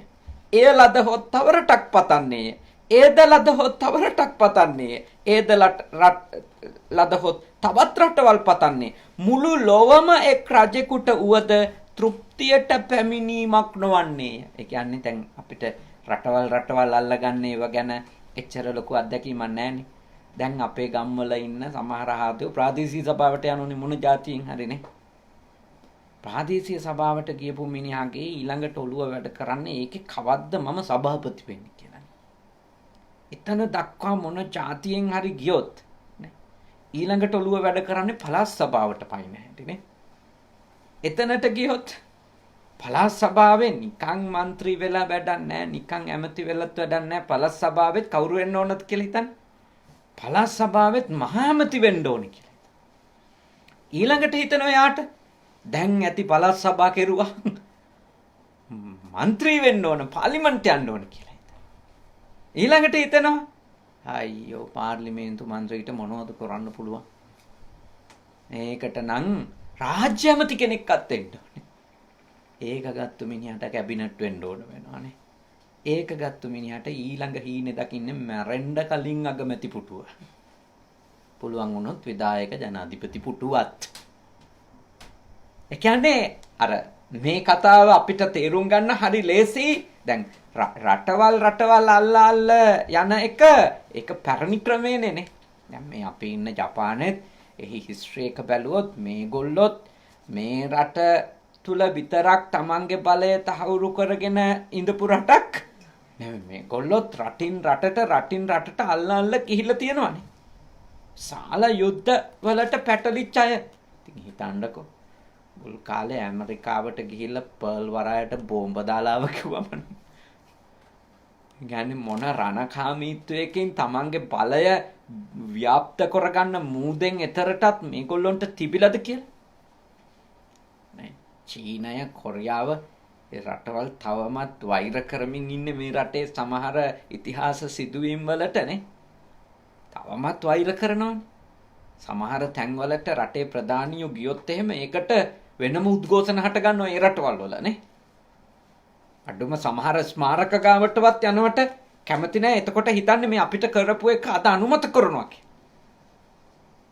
එය ලදහොත් තව රටක් පතන්නේය. ඒද ලදහොත් තව රටක් පතන්නේය. ඒද ලදහොත් තවත් රටවල් පතන්නේ. මුළු ලොවම එක් රජෙකුට උවද තෘප්තියට පැමිණීමක් නොවන්නේය. ඒ කියන්නේ දැන් අපිට රටවල් අල්ලගන්න ඒවා ගැන එච්චර ලොකු අත්දැකීමක් නැහැනේ. දැන් අපේ ගම්වල ඉන්න සමහර ආදෝ ප්‍රාදේශීය සභාවට යනුනේ මොන જાතියෙන් හරිනේ. ප්‍රාදේශීය සභාවට ගියපු මිනිහාගේ ඊළඟට ඔළුව වැඩ කරන්නේ ඒකේ කවද්ද මම සභාපති වෙන්නේ කියලා. එතන දක්වා මොන જાතියෙන් හරි ගියොත් නේ ඊළඟට ඔළුව වැඩ කරන්නේ පළාත් සභාවට පයින් හැටිනේ. එතනට ගියොත් පළාත් සභාවේ නිකන් മന്ത്രി වෙලා වැඩක් නැහැ, නිකන් ඇමති වෙලත් වැඩක් නැහැ. පළාත් සභාවෙත් කවුරු වෙන්න ඕනද කියලා හිතන්නේ. පළාත් සභාවෙත් මහා ඇමති වෙන්න ඕනේ කියලා. ඊළඟට හිතනවා යාට දැන් ඇති පළාත් සභා කෙරුවා മന്ത്രി වෙන්න ඕන, පාර්ලිමේන්ත යන්න ඕන කියලා හිතනවා. ඊළඟට හිතනවා අයියෝ පාර්ලිමේන්තු මන්ත්‍රීට මොනවද කරන්න පුළුවන්? ඒකට නම් රාජ්‍ය ඇමති කෙනෙක්වත් වෙන්න ඕනේ. ඒක ගත්තු මිනිහට කැබිනට් වෙන්න ඕන වෙනවානේ. ඒක ගත්තු මිනිහට ඊළඟ හීනේ දකින්නේ මැරෙන්න කලින් අගමැති පුටුව. පුළුවන් වුණොත් විධායක ජනාධිපති පුටුවත්. ඒ කියන්නේ අර මේ කතාව අපිට තේරුම් ගන්න හරි ලේසි. දැන් රටවල් අල්ල යන එක පැරණි ක්‍රමයනේ නේ. දැන් මේ අපි ඉන්න ජපානෙත් එහි හිස්ටරි එක බැලුවොත් මේගොල්ලොත් මේ රට තුල විතරක් තමන්ගේ බලය තහවුරු කරගෙන ඉඳපු රටක් නෙමෙයි. මේගොල්ලොත් රටින් රටට අල්ල ගිහිල්ලා තියෙනවානේ. සාල යුද්ධ වලට පැටලිච්ච අය. ඉතින් හිතන්නකෝ. මුල් කාලේ ඇමරිකාවට ගිහිල්ලා පර්ල් වරායට බෝම්බ දාලා ආව කිව්වම කියන්නේ මොන රණකාමීත්වයකින් තමන්ගේ බලය ව්‍යාප්ත කරගන්න මූදෙන් එතරටත් මේගොල්ලොන්ට තිබිලද කියලා. නේ චීනය කොරියාව ඒ රටවල් තවමත් වෛර කරමින් ඉන්නේ මේ රටේ සමහර ඉතිහාස සිදුවීම් වලටනේ. තවමත් වෛර කරනවානේ. සමහර තැන්වලට රටේ ප්‍රධානියෝ ගියොත් එහෙම ඒකට වෙනම උද්ඝෝෂණ හට ගන්නවා ඒ රටවල් වලනේ. අඩුම සමහර ස්මාරක ගාවටවත් යනවට කැමති නැහැ. එතකොට හිතන්නේ මේ අපිට කරපු එක අද අනුමත කරනවා කියලා.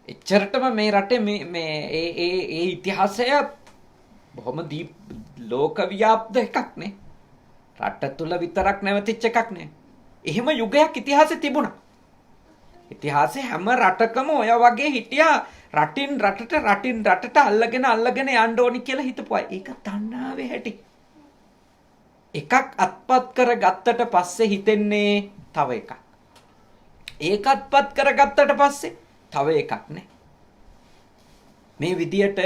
එච්චරටම මේ රටේ මේ ඒ ඉතිහාසය බොහොම දීප් ලෝක ව්‍යාප්ත එකක් නේ. රට තුල විතරක් නැවතිච්ච එකක් නේ. එහෙම යුගයක් ඉතිහාසෙ තිබුණා. ඉතිහාසෙ හැම රටකම ඔය වගේ හිටියා රටින් රටට අල්ලගෙන යන්න ඕනි කියලා හිතපුවා. ඒක තණ්හාවේ හැටි. එකක් අත්පත් කරගත්තට පස්සේ හිතෙන්නේ තව එකක්. ඒක අත්පත් කරගත්තට පස්සේ තව එකක් නේ. මේ විදියට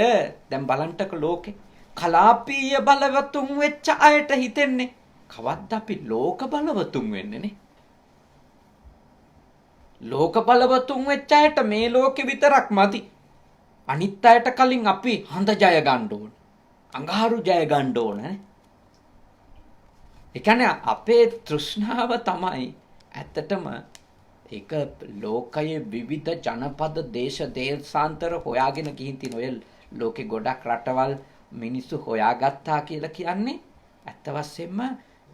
දැන් බලන්ටක ලෝකේ කලාපීය බලවතුන් වෙච්ච අයට හිතෙන්නේ කවද්ද අපි ලෝක බලවතුන් වෙන්නේ නේ. ලෝක බලවතුන් වෙච්ච අයට මේ ලෝකෙ විතරක් මදි. අනිත් අයට කලින් අපි හඳ ජය ගන්න ඕන. අඟහරු ජය ගන්න ඕන නේ. ඒ කියන්නේ අපේ තෘෂ්ණාව තමයි ඇත්තටම ඒක ලෝකයේ විවිධ ජනපද දේශ දේශාන්තර හොයාගෙන ගිහින් තියෙන ඔය ලෝකේ ගොඩක් රටවල් මිනිස්සු හොයාගත්තා කියලා කියන්නේ ඇත්ත වශයෙන්ම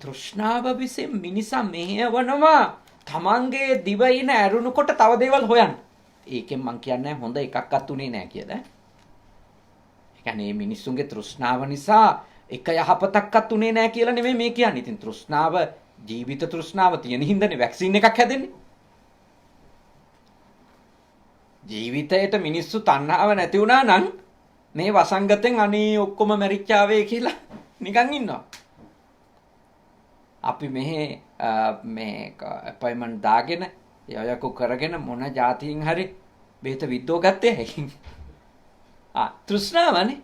තෘෂ්ණාව විසින් මිනිසා මෙහෙවනවා තමන්ගේ දිවයින ඇරුණුකොට තව දේවල් හොයන්න. ඒකෙන් මං කියන්නේ හොඳ එකක්වත් උනේ නැහැ කියලා. ඒ කියන්නේ මේ මිනිස්සුන්ගේ තෘෂ්ණාව නිසා එක යහපතක්වත් උනේ නැහැ කියලා නෙමෙයි මේ කියන්නේ. ඉතින් තෘෂ්ණාව ජීවිත තෘෂ්ණාව තියෙන හින්දානේ වැක්සින් එකක් හැදෙන්නේ. ජීවිතයට මිනිස්සු තණ්හාව නැති වුණා නම් මේ වසංගතෙන් අනේ ඔක්කොම මැරිච්චාවේ කියලා නිකන් ඉන්නවා. අපි මේ අපොයින්ට්මන්ට් දාගෙන යයකු කරගෙන මොන જાතියින් හරි බෙහෙත විද්දෝ ගත්තේ ඇයි? තෘෂ්ණාවනේ.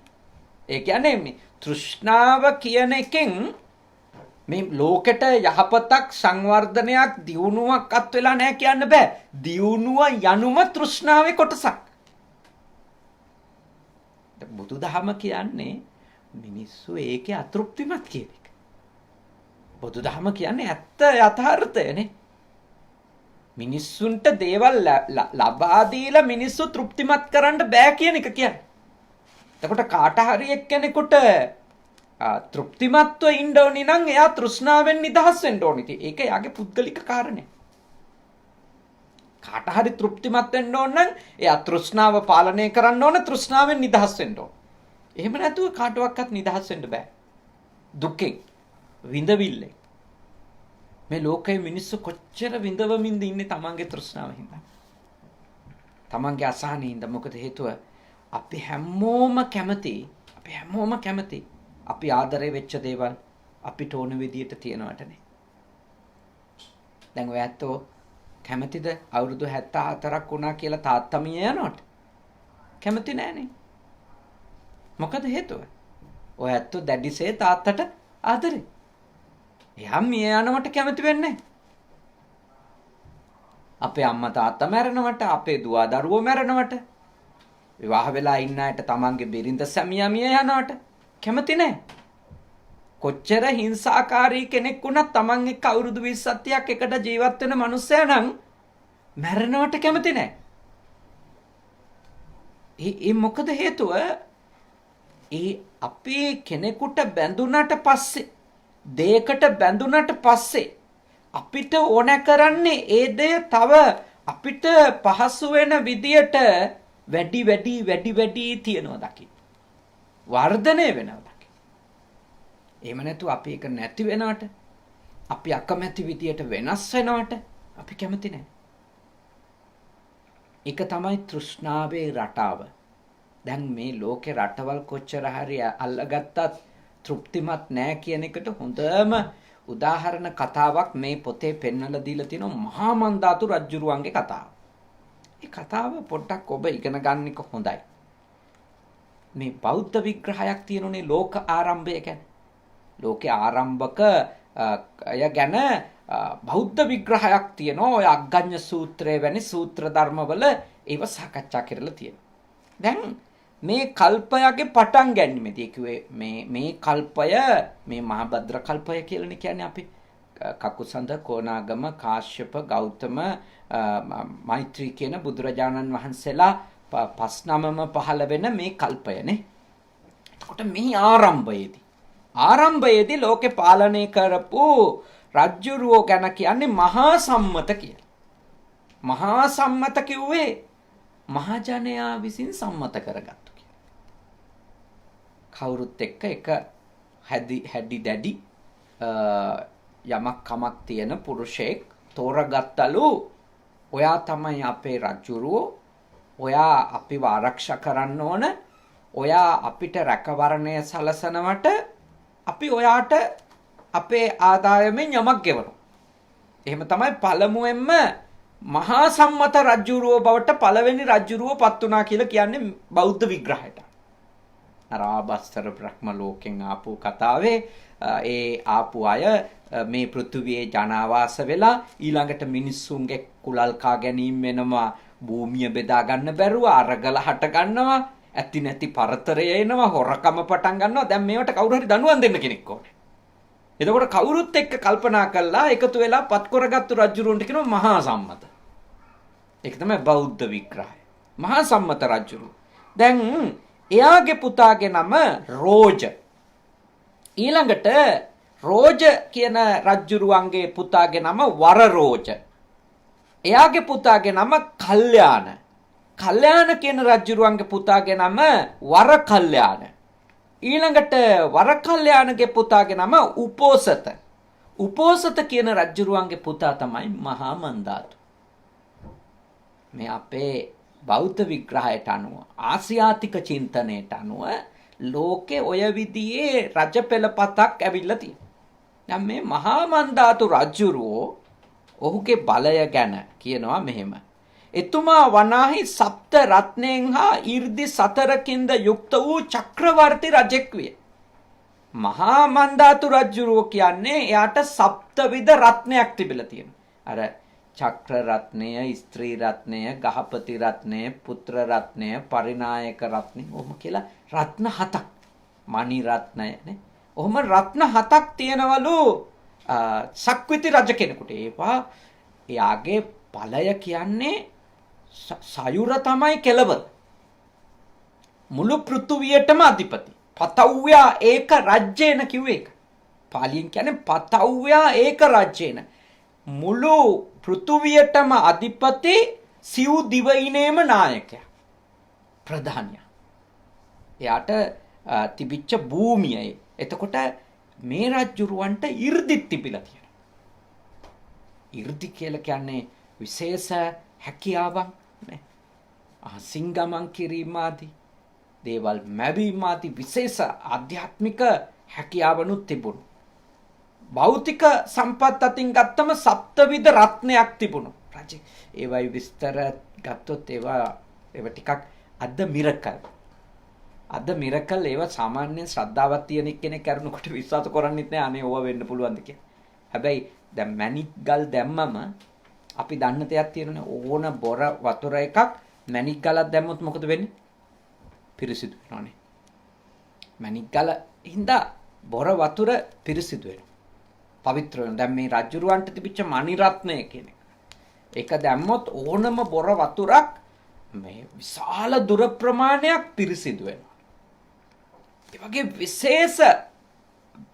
ඒ කියන්නේ මේ තෘෂ්ණාව කියන එකෙන් මේ ලෝකෙට යහපතක් සංවර්ධනයක් දියුණුවක් අත් වෙලා නැහැ කියන්න බෑ. දියුණුව යනුම තෘෂ්ණාවේ කොටසක්. බුදුදහම කියන්නේ මිනිස්සු ඒකේ අතෘප්තිමත් කියන එක. බුදුදහම කියන්නේ ඇත්ත යථාර්ථයනේ. මිනිස්සුන්ට දේවල් ලබා දීලා මිනිස්සු තෘප්තිමත් කරන්න බෑ කියන එක කියන්නේ. එතකොට කාට හරි එක්කෙනෙකුට තෘප්තිමත්ව ඉන්න ඕනි නම් එයා තෘෂ්ණාවෙන් නිදහස් වෙන්න ඕනි. ඒක එයාගේ පුද්ගලික කාරණේ. කාට හරි තෘප්තිමත් වෙන්න ඕන නම් එයා තෘෂ්ණාව පාලනය කරන්න ඕන, තෘෂ්ණාවෙන් නිදහස් වෙන්න ඕන. එහෙම නැතුව කාටවත් නිදහස් වෙන්න බෑ. දුකෙන්, විඳවිල්ලෙන්. මේ ලෝකයේ මිනිස්සු කොච්චර විඳවමින්ද ඉන්නේ තමන්ගේ තෘෂ්ණාව හින්දා. තමන්ගේ අසහනෙ හින්දා. මොකද හේතුව අපි හැමෝම කැමති අපි ආදරේ වෙච්ච දේවල් අපිට ඕන විදියට තියනවටනේ. දැන් ඔය ඇත්තෝ කැමතිද අවුරුදු 74ක් වුණා කියලා තාත්තා මිය යනවට? කැමති නෑනේ. මොකද හේතුව? ඔය ඇත්තෝ දැඩිසේ තාත්තට ආදරේ. එයා මිය යනවට කැමති වෙන්නේ නැහැ. අපේ අම්මා තාත්තා මැරෙනවට, අපේ දුව දරුවෝ මැරෙනවට, විවාහ වෙලා ඉන්න අයට තමන්ගේ බිරිඳ සැමියා මිය යනවට කැමති නැහැ. කොච්චර හිංසාකාරී කෙනෙක් වුණත් තමන් එක්ක අවුරුදු 20ක් 30ක් එකට ජීවත් වෙන මිනිස්සයා නම් මැරෙනවට කැමති නැහැ. ඒ මොකද හේතුව? ඒ අපේ කෙනෙකුට බැඳුනට පස්සේ, දෙයකට බැඳුනට පස්සේ අපිට ඕන කරන්නේ ඒ දේ තව අපිට පහසු වෙන විදියට වැඩි තියනවා දකින්න. වර්ධනය වෙනවා දකින්න. එහෙම නැතු අපි ඒක නැති වෙනවට, අපි අකමැති විදියට වෙනස් වෙනවට අපි කැමති නැහැ. ඒක තමයි තෘෂ්ණාවේ රටාව. දැන් මේ ලෝකේ රටවල් කොච්චර හරි අල්ලගත්තත් තෘප්තිමත් නැහැ කියන එකට හොඳම උදාහරණ කතාවක් මේ පොතේ පෙන්වලා දීලා තියෙනවා මහා මන්දාතු රජුරුවන්ගේ කතාව. මේ කතාව පොඩ්ඩක් ඔබ ඉගෙන ගන්න එක හොඳයි. මේ බෞද්ධ විග්‍රහයක් තියෙනුනේ ලෝක ආරම්භය ගැන. ලෝකේ ආරම්භක අය ගැන බෞද්ධ විග්‍රහයක් තියෙනවා. ඔය අග්ගඤ්ඤ සූත්‍රය වැනි සූත්‍ර ධර්මවල ඒව සාකච්ඡා කරලා තියෙනවා. දැන් මේ කල්පයගේ පටන් ගැනීමේදී කිව්වේ මේ කල්පය මේ මහාභද්‍ර කල්පය කියලානේ කියන්නේ අපි කකුසඳ කොණාගම කාශ්‍යප ගෞතම මෛත්‍රී කියන බුදුරජාණන් වහන්සේලා පස් නමම පහළ වෙන මේ කල්පයනේ. එතකොට මේ ආරම්භයේදී ලෝකේ පාලනය කරපු රජ්ජුරුවෝ ගැන කියන්නේ මහා සම්මත කියලා. මහා සම්මත කිව්වේ මහජනයා විසින් සම්මත කරගත්තු කියලා. කවුරුත් එක්ක එක හැඩි දැඩි යමක් කමක් තියෙන පුරුෂයෙක් තෝරගත්තලු. ඔයා තමයි අපේ රජ්ජුරුවෝ. ඔයා අපිව ආරක්ෂා කරන්න ඕන. ඔයා අපිට රැකවරණය සලසනවට අපි ඔයාට අපේ ආදායමෙන් යමක් ගෙවනවා. එහෙම තමයි පළමුවෙන්ම මහා සම්මත රජ්ජුරුවෝ බවට පළවෙනි රජ්ජුරුවෝ පත් වුණා කියලා කියන්නේ බෞද්ධ විග්‍රහයට. ආබස්තර බ්‍රහ්ම ලෝකෙන් ආපු කතාවේ ඒ ආපු අය මේ පෘථුවියේ ජනාවාස වෙලා ඊළඟට මිනිස්සුන්ගේ කුලල් කා ගැනීම වෙනවා, භූමිය බෙදා ගන්න බැරුව අරගල හට ගන්නවා, ඇති නැති පරතරය එනවා, හොරකම පටන් ගන්නවා. දැන් මේවට කවුරු හරි දඬුවම් දෙන්න කෙනෙක් ඕනේ. එතකොට කවුරුත් එක්ක කල්පනා කළා එකතු වෙලා පත් කරගත්තු රජුරුන්ට කියනවා මහා සම්මත. ඒක තමයි බෞද්ධ විග්‍රහය. මහා සම්මත රජුරු. දැන් එයාගේ පුතාගේ නම රෝජ. ඊළඟට රෝජ කියන රජුරුවන්ගේ පුතාගේ නම වරරෝජ. එයාගේ පුතාගේ නම කල්යාණ. කල්යාණ කියන රජුරුවන්ගේ පුතාගේ නම වරකල්යාණ. ඊළඟට වරකල්යාණගේ පුතාගේ නම උපෝසත. උපෝසත කියන රජුරුවන්ගේ පුතා තමයි මහා මන්දාතු. මේ අපේ බෞද්ධ විග්‍රහයට අනුව ආසියාතික චින්තනයට අනුව ලෝකේ ඔය විදිහේ රජ පෙළපතක් ඇවිල්ලා තියෙනවා. දැන් මේ මහා මන්දාතු රජුරෝ ඔහුගේ බලය ගැන කියනවා මෙහෙම. එතුමා වනාහි සප්ත රත්නයෙන් හා 이르දි සතරකින්ද යුක්ත වූ චක්‍රවර්ති රජෙක් විය. මහා මන්දාතු රජුරෝ කියන්නේ එයාට සප්තවිධ රත්නයක් තිබිලා තියෙනවා. අර චක්‍ර රත්නය, ස්ත්‍රී රත්නය, ගහපති රත්නය, පුත්‍ර රත්නය, පරිනායක රත්නය, ඔහොම කියලා රත්න 7ක්. මණි රත්නය නේ. ඔහොම රත්න 7ක් තියෙනවලු සක්විති රජ කෙනෙකුට. ඒවා එයාගේ ඵලය කියන්නේ සයුර තමයි කෙලවර. මුළු පෘථුවියටම අධිපති. පතව්‍යා ඒක රජ්‍යේන කිව්වේ ඒක. පාලියෙන් කියන්නේ පතව්‍යා ඒක රජ්‍යේන. මුළු පෘථුවියටම අධිපති සිව් දිවයිනේම නායකයා. ප්‍රධානියා. එයාට තිබිච්ච භූමියයි. එතකොට මේ රජුරවන්ට 이르දිත් තිබිලා තියෙනවා. 이르දි කියලා කියන්නේ විශේෂ හැකියාවක් නේ. සිංගමන් කිරීම ආදී දේවල් මැවීම ආදී විශේෂ ආධ්‍යාත්මික හැකියාවනුත් තිබුණා. භෞතික සම්පත් අතින් ගත්තම සප්තවිධ රත්නයක් තිබුණා. රජේ ඒවයි විස්තර ගත්තොත් ඒවා ටිකක් අද මිරකල් ඒවා සාමාන්‍යයෙන් ශ්‍රද්ධාවක් තියෙන කෙනෙක් කරනකොට විශ්වාස කරන්නේත් නැහැ අනේ ඕවා වෙන්න පුළුවන්ද කියලා. හැබැයි දැන් මැණික් ගල් දැම්මම අපි දන්න දෙයක් තියෙනනේ ඕන බොර වතුර එකක් මැණික් ගලක් දැම්මොත් මොකද වෙන්නේ? පිරිසිදු වෙනවනේ. මැණික් ගල හින්දා බොර වතුර පිරිසිදු වෙනවා. පවිත්‍ර වෙනවා. දැන් මේ රජුරවන්ට තිබිච්ච මණි රත්නය කියන එක. ඒක දැම්මොත් ඕනම බොර වතුරක් මේ විශාල දුර ප්‍රමාණයක් පිරිසිදු වෙනවා. ඒ වගේ විශේෂ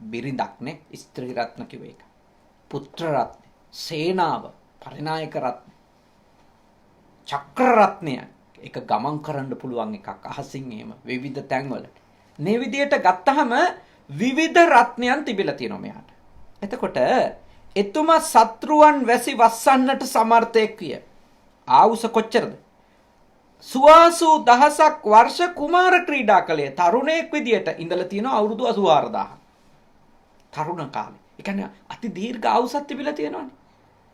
බිරිඳක් නේ ස්ත්‍රී රත්න කිව්ව එක. පුත්‍ර රත්න, සේනාව, පරිනායක රත්න, චක්‍ර රත්නය. ඒක ගමන් කරන්න පුළුවන් එකක් අහසින් එහෙම විවිධ තැන්වල. මේ විදිහට ගත්තහම විවිධ රත්නයන් තිබිලා තියෙනවා මෙයාට. එතකොට එතුමා සත්‍රුවන් වැසි වස්සන්නට සමර්ථයෙක් විය. ආවුස කොච්චරද? සුවාසු දහසක් වර්ෂ කුමාර ක්‍රීඩා කළේ තරුණයෙක් විදියට ඉඳලා තියෙනවා අවුරුදු 84000. තරුණ කාලේ. ඒ කියන්නේ අති දීර්ඝ ආයුෂක් තිබිලා තියෙනවානේ.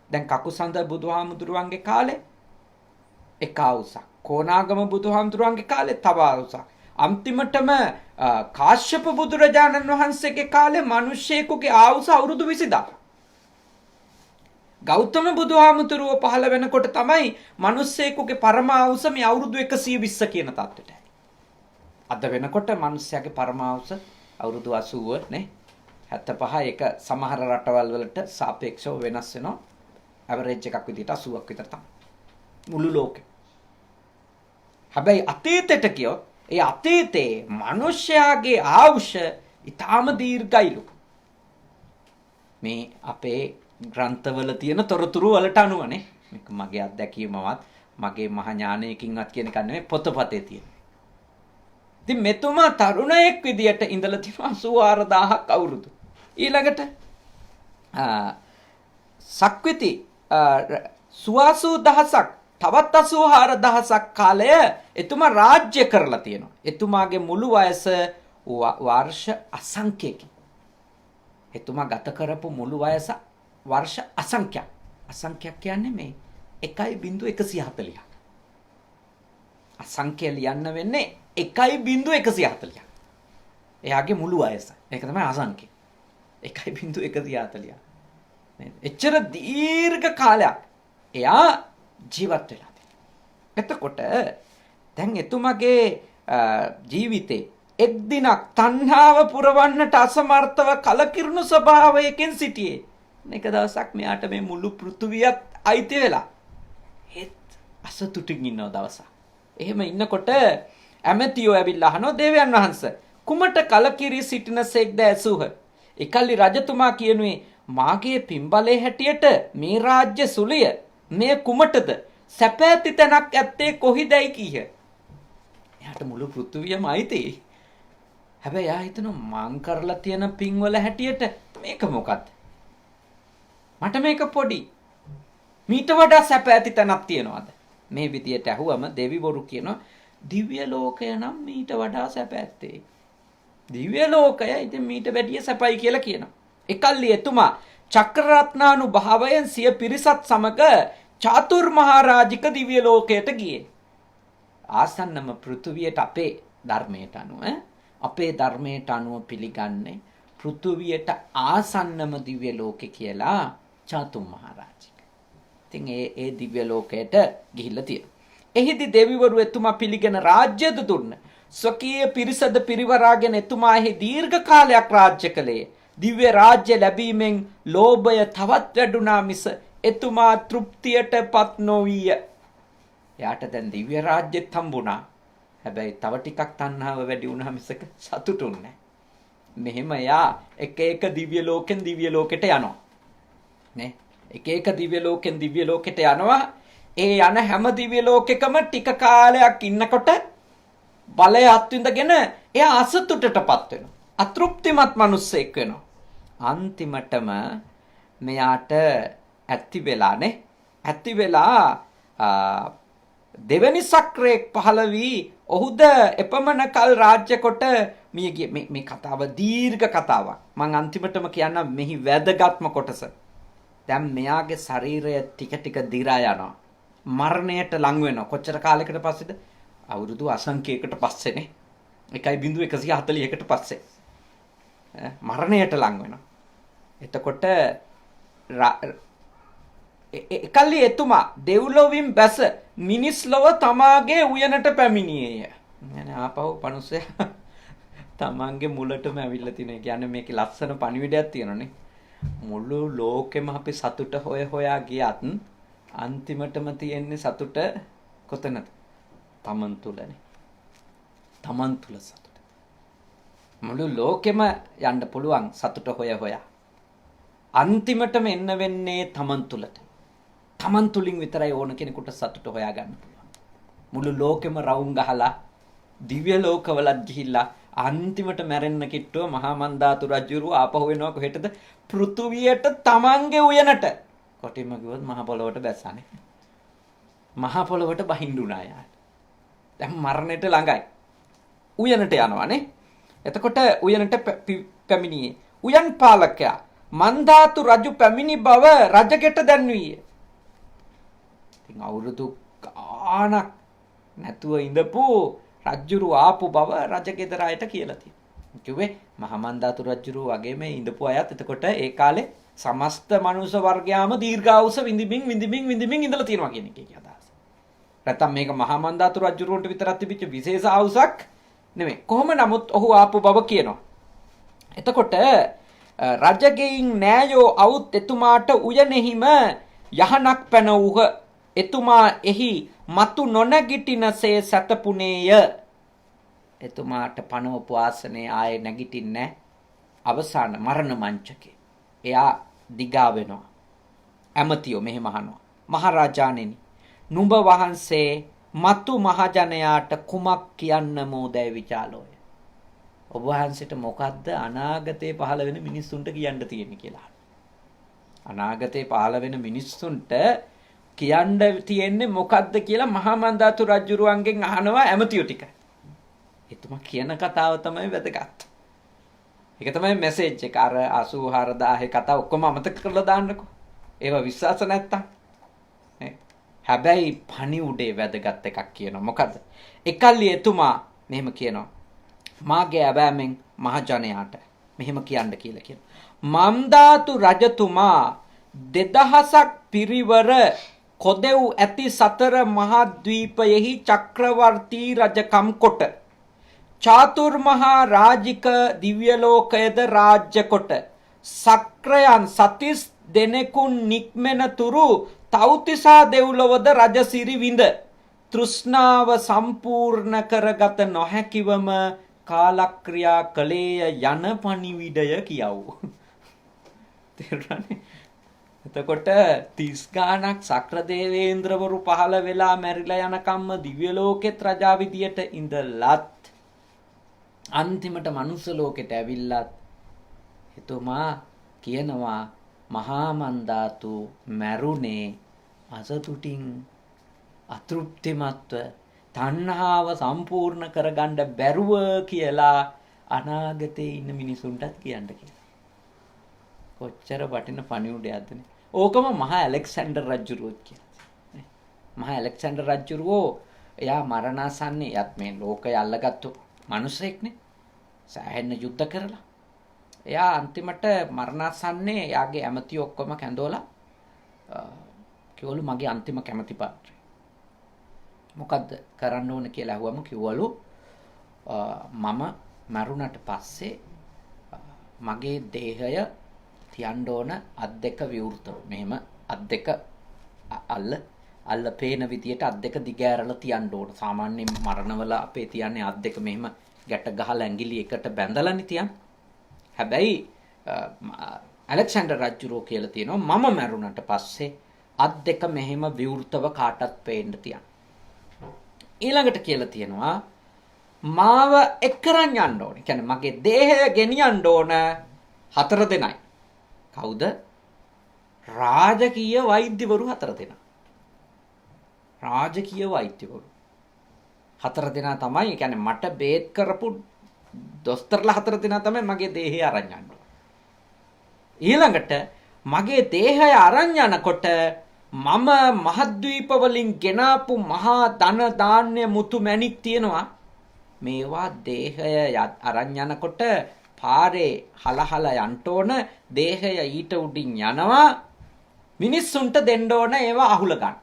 දැන් කකුසඳ බුදුහාමුදුරුවන්ගේ කාලේ එක ආයුෂක්. කොණාගම බුදුහාමුදුරුවන්ගේ කාලේ තව ආයුෂක්. අන්තිමටම කාශ්‍යප බුදුරජාණන් වහන්සේගේ කාලේ මිනිස්සෙකුගේ ආයුෂ අවුරුදු 20000. ගෞතම බුදුහාමුදුරුව පහළ වෙනකොට තමයි මිනිස්සෙකුගේ පරමාවුස මේ අවුරුදු 120 කියන තත්ත්වයට. අද වෙනකොට මිනිස්සයාගේ පරමාවුස අවුරුදු 80 නේ 75 එක සමහර රටවල් වලට සාපේක්ෂව වෙනස් වෙනවා. ඇවරේජ් එකක් විදිහට 80ක් විතර තමයි. මුළු ලෝකෙ. හැබැයි අතීතයට කියොත් ඒ අතීතේ මිනිස්යාගේ ආයුෂ ඊටාම දීර්ඝයිලු. මේ අපේ ග්‍රන්ථවල තියෙන තොරතුරු වලට අනුවනේ. මේක මගේ අත්දැකීමවත් මගේ මහා ඥානයකින්වත් කියන එක නෙමෙයි පොතපතේ තියෙන. ඉතින් මෙතුමා තරුණයෙක් විදියට ඉඳලා තියෙනවා 84000ක් අවුරුදු. ඊළඟට සක්විති 80000ක් තවත් 84000ක් කාලය එතුමා රාජ්‍ය කරලා තියෙනවා. එතුමාගේ මුළු වයස වර්ෂ අසංඛ්‍යකයි. එතුමා ගත කරපු මුළු වයස වර්ෂ අසංඛ්‍යක්. අසංඛ්‍යක් කියන්නේ මේ 1.140ක්. අසංඛ්‍ය ලියන්න වෙන්නේ 1.140ක්. එයාගේ මුළු වයස. ඒක තමයි අසංඛ්‍ය. 1.140ක්. එච්චර දීර්ඝ කාලයක් එයා ජීවත් වෙලා තියෙනවා. එතකොට දැන් එතුමගේ ජීවිතේ එක් දිනක් තණ්හාව පුරවන්නට අසමර්ථව කලකිරුණු ස්වභාවයකින් සිටියේ. එක දවසක් මෙයාට මේ මුළු පෘථුවියත් අයිති වෙලා ඒත් අසතුටින් ඉන්න දවසක්. එහෙම ඉන්නකොට ඇමතියෝ ඇවිල්ලා අහනවා දේවයන් වහන්සේ කුමට කලකිරී සිටිනසේක්ද ඇසූහ. එකල්ලි රජතුමා කියනුවේ මාගේ පින්බලේ හැටියට මේ රාජ්‍ය සුලිය මේ කුමටද සැපැති තැනක් ඇත්තේ කොහිදයි කීහ. එයාට මුළු පෘථුවියම අයිති. හැබැයි එයා හිතනවා මං කරලා තියෙන පින්වල හැටියට මේක මොකක්ද? මට මේක පොඩි. මීට වඩා සැපැති තැනක් තියනවාද? මේ විදියට ඇහුවම දෙවිවරු කියනවා දිව්‍ය ලෝකය නම් මීට වඩා සැපැත්තේ. දිව්‍ය ලෝකය ඉතින් මීට වැඩිය සැපයි කියලා කියනවා. එකල්ලි එතුමා චක්‍රරත්නානුභාවයෙන් සිය පිරිසත් සමග චාතුර් මහරජික දිව්‍ය ලෝකයට ගියේ. ආසන්නම පෘථුවියට අපේ ධර්මයට අනුව අපේ ධර්මයට අනුව පිළිගන්නේ පෘථුවියට ආසන්නම දිව්‍ය ලෝකේ කියලා චාතුර් මහරජික. ඉතින් ඒ දිව්‍ය ලෝකයට ගිහිල්ලා තියෙනවා. එහිදී දෙවිවරු එතුමා පිළිගෙන රාජ්‍යද දුන්න. ස්වකීය පිරිසද පිරිවරාගෙන එතුමා එහි දීර්ඝ කාලයක් රාජ්‍ය කළේ. දිව්‍ය රාජ්‍ය ලැබීමෙන් ලෝභය තවත් වැඩුණා මිස එතුමා තෘප්තියටපත් නොවිය. එයාට දැන් දිව්‍ය රාජ්‍යෙත් හම්බුණා. හැබැයි තව ටිකක් තණ්හාව වැඩි වුණා මිසක සතුටුුන්නේ නැහැ. මෙහෙම එයා එක දිව්‍ය ලෝකෙන් දිව්‍ය ලෝකෙට යනවා. නේ? එක දිව්‍ය ලෝකෙන් දිව්‍ය ලෝකෙට යනවා. ඒ යන හැම දිව්‍ය ලෝකෙකම ටික කාලයක් ඉන්නකොට බලය අත්විඳගෙන එයා අසතුටටපත් වෙනවා. අතෘප්තිමත් මිනිස්සෙක් වෙනවා. අන්තිමටම මෙයාට ඇති වෙලා දෙවනි සක්‍රයක් පහළ වී ඔහුද එපමණ කල් රාජ්‍ය කොට මිය ගිය. මේ කතාව දීර්ඝ කතාවක්. මම අන්තිමටම කියන්නම් මෙහි වැදගත්ම කොටස. දැන් මෙයාගේ ශරීරය ටික ටික දිරා යනවා. මරණයට ලං වෙනවා. කොච්චර කාලයකට පස්සේද? අවුරුදු අසංඛ්‍යයකට පස්සේනේ. 1.140කට පස්සේ. මරණයට ලං වෙනවා. එතකොට එකල්ලි එතුමා දෙව්ලොවින් බැස මිනිස් ලොව තමාගේ උයනට පැමිණියේය. يعني ආපහු පනුස්සයා තමන්ගේ මුලටම ඇවිල්ලා තිනේ. කියන්නේ මේකේ ලස්සන පණිවිඩයක් තියෙනනේ. මුළු ලෝකෙම අපි සතුට හොයා ගියත් අන්තිමටම තියෙන්නේ සතුට කොතනද? තමන් තුලනේ. තමන් තුල සතුට. මුළු ලෝකෙම යන්න පුළුවන් සතුට හොයා. අන්තිමටම එන්න වෙන්නේ තමන් තුලට. තමන් තුලින් විතරයි ඕන කෙනෙකුට සතුට හොයා ගන්න පුළුවන්. මුළු ලෝකෙම රවුම් ගහලා දිව්‍ය ලෝකවලත් ගිහිල්ලා අන්තිමට මැරෙන්න කිට්ටුව මහා මන්දාතු රජුරු ආපහු වෙනවා කොහෙටද? පෘථුවියට තමන්ගේ උයනට. කොටින්ම කිව්වොත් මහ පොළොවට බැස්සානේ. මහ පොළොවට බහින්දුණා යාට. දැන් මරණයට ළඟයි. උයනට යනවානේ. එතකොට උයනට පැමිණියේ. උයන් පාලකයා මන්දාතු රජු පැමිණි බව රජගෙට දැන්වීය. ඉතින් අවුරුදු ගාණක් නැතුව ඉඳපු රජුරු ආපු බව රජගෙදර අයට කියලා තියෙනවා. කිව්වේ මහා මන්දාතු රජුරු වගේ මේ ඉඳපු අයත් එතකොට ඒ කාලේ සමස්ත මනුෂ්‍ය වර්ගයාම දීර්ඝායුෂ විඳිමින් ඉඳලා තියෙනවා කියන එකේ අදහස. නැත්තම් මේක මහා මන්දාතු රජුරවන්ට විතරක් තිබිච්ච විශේෂ ආයුෂක් නෙමෙයි. කොහොම නමුත් ඔහු ආපු බව කියනවා. එතකොට රජගෙයින් නෑයෝ අවුත් එතුමාට උයනෙහිම යහනක් පැනවූහ. එතුමා එහි මතු නොනැගිටිනසේ සැතපුනේය. එතුමාට පනවපු ආසනේ ආයේ නැගිටින්නේ අවසාන මරණ මංචකේ. එයා දිගා වෙනවා. ඇමතියෝ මෙහෙම අහනවා. මහරජාණෙනි, නුඹ වහන්සේ මතු මහජනයාට කුමක් කියන්න මෝදැයි විචාලෝය. ඔබ වහන්සේට මොකද්ද අනාගතේ පහළ වෙන මිනිස්සුන්ට කියන්න තියෙන්නේ කියලා. අනාගතේ පහළ වෙන මිනිස්සුන්ට කියන්න තියෙන්නේ මොකද්ද කියලා මහා මන්දාතු රජුරුවන්ගෙන් අහනවා ඇමතියෝ ටික. එතුමා කියන කතාව තමයි වැදගත්. ඒක තමයි මැසේජ් එක. අර 84000 කතාව ඔක්කොම අමතක කරලා දාන්නකෝ. ඒවා විශ්වාස නැත්තම්. හැබැයි පණිවුඩේ වැදගත් එකක් කියනවා. මොකද්ද? එකල්ලි එතුමා මෙහෙම කියනවා. මාගේ ඇවෑමෙන් මහජනයාට මෙහෙම කියන්න කියලා කියනවා. මන්දාතු රජතුමා 2000ක් පිරිවර කොදෙව් ඇති සතර මහද්වීපයෙහි චක්‍රවර්තී රජකම් කොට චාතුර්මහා රාජික දිව්‍ය ලෝකයේද රාජ්‍ය කොට සක්‍රයන් සතිස් දෙනෙකුන් නික්මෙන තුරු තව්තිසා දෙව්ලොවද රජසිරි විඳ තෘෂ්ණාව සම්පූර්ණ කරගත නොහැකිවම කාලක්‍රියා කලේය යන පණිවිඩය කියව්. තේරුණානේ? එතකොට 30 ගාණක් සක්‍රදේවේන්ද්‍රවරු පහළ වෙලා මැරිලා යනකම්ම දිව්‍ය ලෝකෙත් රජා විදියට ඉඳලත් අන්තිමට මනුස්ස ලෝකෙට ඇවිල්ලත් එතුමා කියනවා මහා මන්දාතු මැරුණේ අසතුටින් අතෘප්තිමත්ව තණ්හාව සම්පූර්ණ කරගන්න බැරුව කියලා අනාගතේ ඉන්න මිනිසුන්ටත් කියන්න කියලා. කොච්චර වටින පණිවුඩයක්ද නේ. ඕකම මහා ඇලෙක්සැන්ඩර් රජුරුවත් කියලා. මහා ඇලෙක්සැන්ඩර් රජුරුවෝ එයා මරණාසන්නේ යත් මේ ලෝකය අල්ලගත්තු මිනිසෙක්නේ. සෑහෙන යුද්ධ කරලා. එයා අන්තිමට මරණාසන්නේ එයාගේ ඇමති ඔක්කොම කැඳවලා කිව්වලු මගේ අන්තිම කැමති පාත්‍රය. මොකද්ද කරන්න ඕන කියලා අහුවම කිව්වලු මම මරුණට පස්සේ මගේ දේහය තියන්න ඕන අත් දෙක විවෘතව. මෙහෙම අත් දෙක අල්ල පේන විදියට අත් දෙක දිගෑරලා තියන්න ඕන. සාමාන්‍යයෙන් මරණවල අපේ තියන්නේ අත් දෙක මෙහෙම ගැට ගහලා ඇඟිලි එකට බැඳලානේ තියන්නේ. හැබැයි ඇලෙක්සැන්ඩර් රජුරෝ කියලා තියෙනවා මම මරුණට පස්සේ අත් දෙක මෙහෙම විවෘතව කාටත් පේන්න තියන්න. ඊළඟට කියලා තියෙනවා මාව එක්කරන් යන්න ඕනේ. කියන්නේ මගේ දේහය ගෙනියන්න ඕන 4 දෙනයි. කවුද? රාජකීය වෛද්‍යවරු 4 දෙනා. රාජකීය වෛද්‍යවරු 4 දෙනා තමයි. කියන්නේ මට බේත් කරපු දොස්තරලා 4 දෙනා තමයි මගේ දේහය අරන් යන්නේ. ඊළඟට මගේ දේහය අරන් යනකොට මම මහද්වීප වලින් ගෙනාපු මහා ධන ධාන්‍ය මුතු මැණික් තියෙනවා. මේවා දේහය අරන් යනකොට පාරේ හලහල යන්න ඕන. දේහය ඊට උඩින් යනවා. මිනිස්සුන්ට දෙන්න ඕන ඒවා අහුල ගන්න.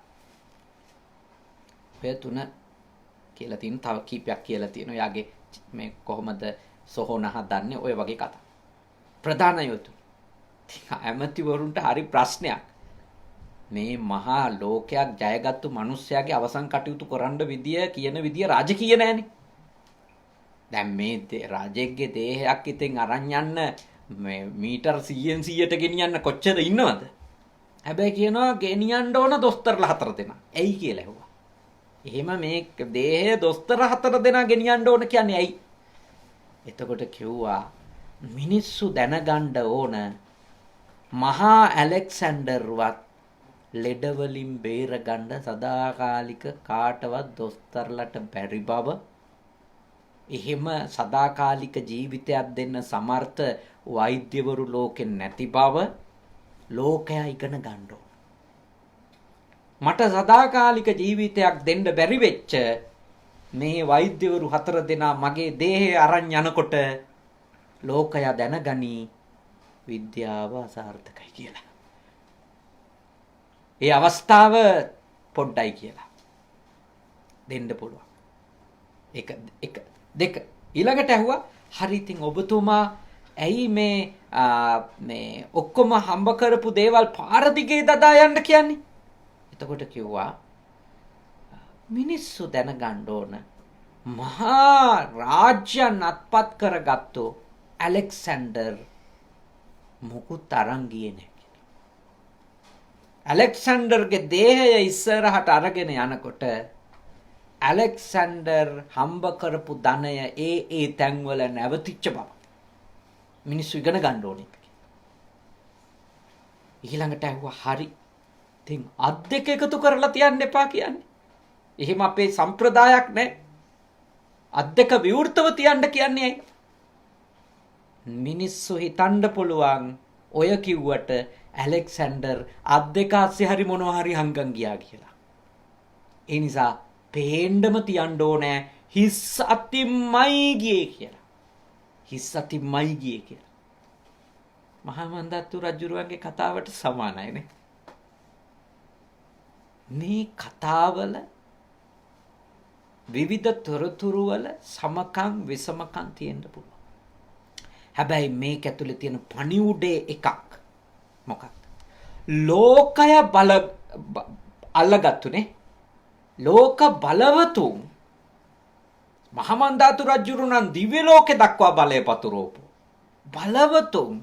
ඔය තුන කියලා තියෙන තව කීපයක් කියලා තියෙනවා. යාගේ මේ කොහොමද සොහොන හදන්නේ ඔය වගේ කතා. ප්‍රධාන යොතු. ඇමතිවරුන්ට හරි ප්‍රශ්නයක්. මේ මහා ලෝකයක් ජයගත්තු මිනිස්සයාගේ අවසන් කටයුතු කරන්න විදිය කියන විදිය රාජකීය නෑනේ. දැන් මේ රාජෙක්ගේ දේහයක් ඉතින් අරන් යන්න මේ මීටර් 100න් 100ට ගෙනියන්න කොච්චර ඉන්නවද? හැබැයි කියනවා ගෙනියන්න ඕන දොස්තරලා 4 දෙනා. ඇයි කියලා ඇහුවා. එහෙම මේ දේහය දොස්තර 4 දෙනා ගෙනියන්න ඕන කියන්නේ ඇයි? එතකොට කිව්වා මිනිස්සු දැනගන්න ඕන මහා ඇලෙක්සැන්ඩර්වත් ලෙඩ වලින් බේරගන්න සදාකාලික කාටවත් දොස්තරලට බැරි බව. එහෙම සදාකාලික ජීවිතයක් දෙන්න සමර්ථ වෛද්‍යවරු ලෝකෙ නැති බව ලෝකයා ඉගෙන ගන්න ඕන. මට සදාකාලික ජීවිතයක් දෙන්න බැරි වෙච්ච මේ වෛද්‍යවරු 4 දෙනා මගේ දේහය අරන් යනකොට ලෝකයා දැනගනි විද්‍යාව අසාර්ථකයි කියලා. ඒ අවස්ථාව පොඩ්ඩයි කියලා දෙන්න පුළුවන්. එක දෙක ඊළඟට ඇහුවා හරි ඉතින් ඔබතුමා ඇයි මේ ඔක්කොම හම්බ කරපු දේවල් පාර දිගේ දදා යන්න කියන්නේ? එතකොට කිව්වා මිනිස්සු දැනගන්න ඕන මහා රාජ්‍යයන් අත්පත් කරගත්තු ඇලෙක්සැන්ඩර් මොකුත් අරන් ගියේ නැහැ කියලා. ඇලෙක්සැන්ඩර්ගේ දේහය ඉස්සරහට අරගෙන යනකොට ඇලෙක්සැන්ඩර් හම්බ කරපු ධනය ඒ තැන්වල නැවතිච්ච බව මිනිස්සු ඉගෙන ගන්න ඕනේ. ඊළඟට ඇහුවා හරි. ඉතින් අත් දෙක එකතු කරලා තියන්න එපා කියන්නේ. එහෙම අපේ සම්ප්‍රදායක් නැහැ. අත් දෙක විවෘතව තියන්න කියන්නේ ඇයි? මිනිස්සු හිතන්න පුළුවන් ඔය කිව්වට ඇලෙක්සැන්ඩර් අත් දෙක ASCII හරි මොනවා හරි හංගන් ගියා කියලා. ඒ නිසා පේන්නම තියන්න ඕනේ හිස් අතින්මයි ගියේ කියලා. හිස් අතින්මයි ගියේ කියලා. මහා මන්දත්තු රජුරුවන්ගේ කතාවට සමානයි නේ. මේ කතාවල විවිධ තොරතුරු වල සමකම් විසමකම් තියෙන්න පුළුවන්. හැබැයි මේක ඇතුලේ තියෙන පණිවුඩේ එකක් මොකක්ද? ලෝකය අල්ලගත්තුනේ. ලෝක බලවතුන් මහමන්දාතු රජුරුණන් දිව්‍ය ලෝකේ දක්වා බලය පතුරවපු බලවතුන්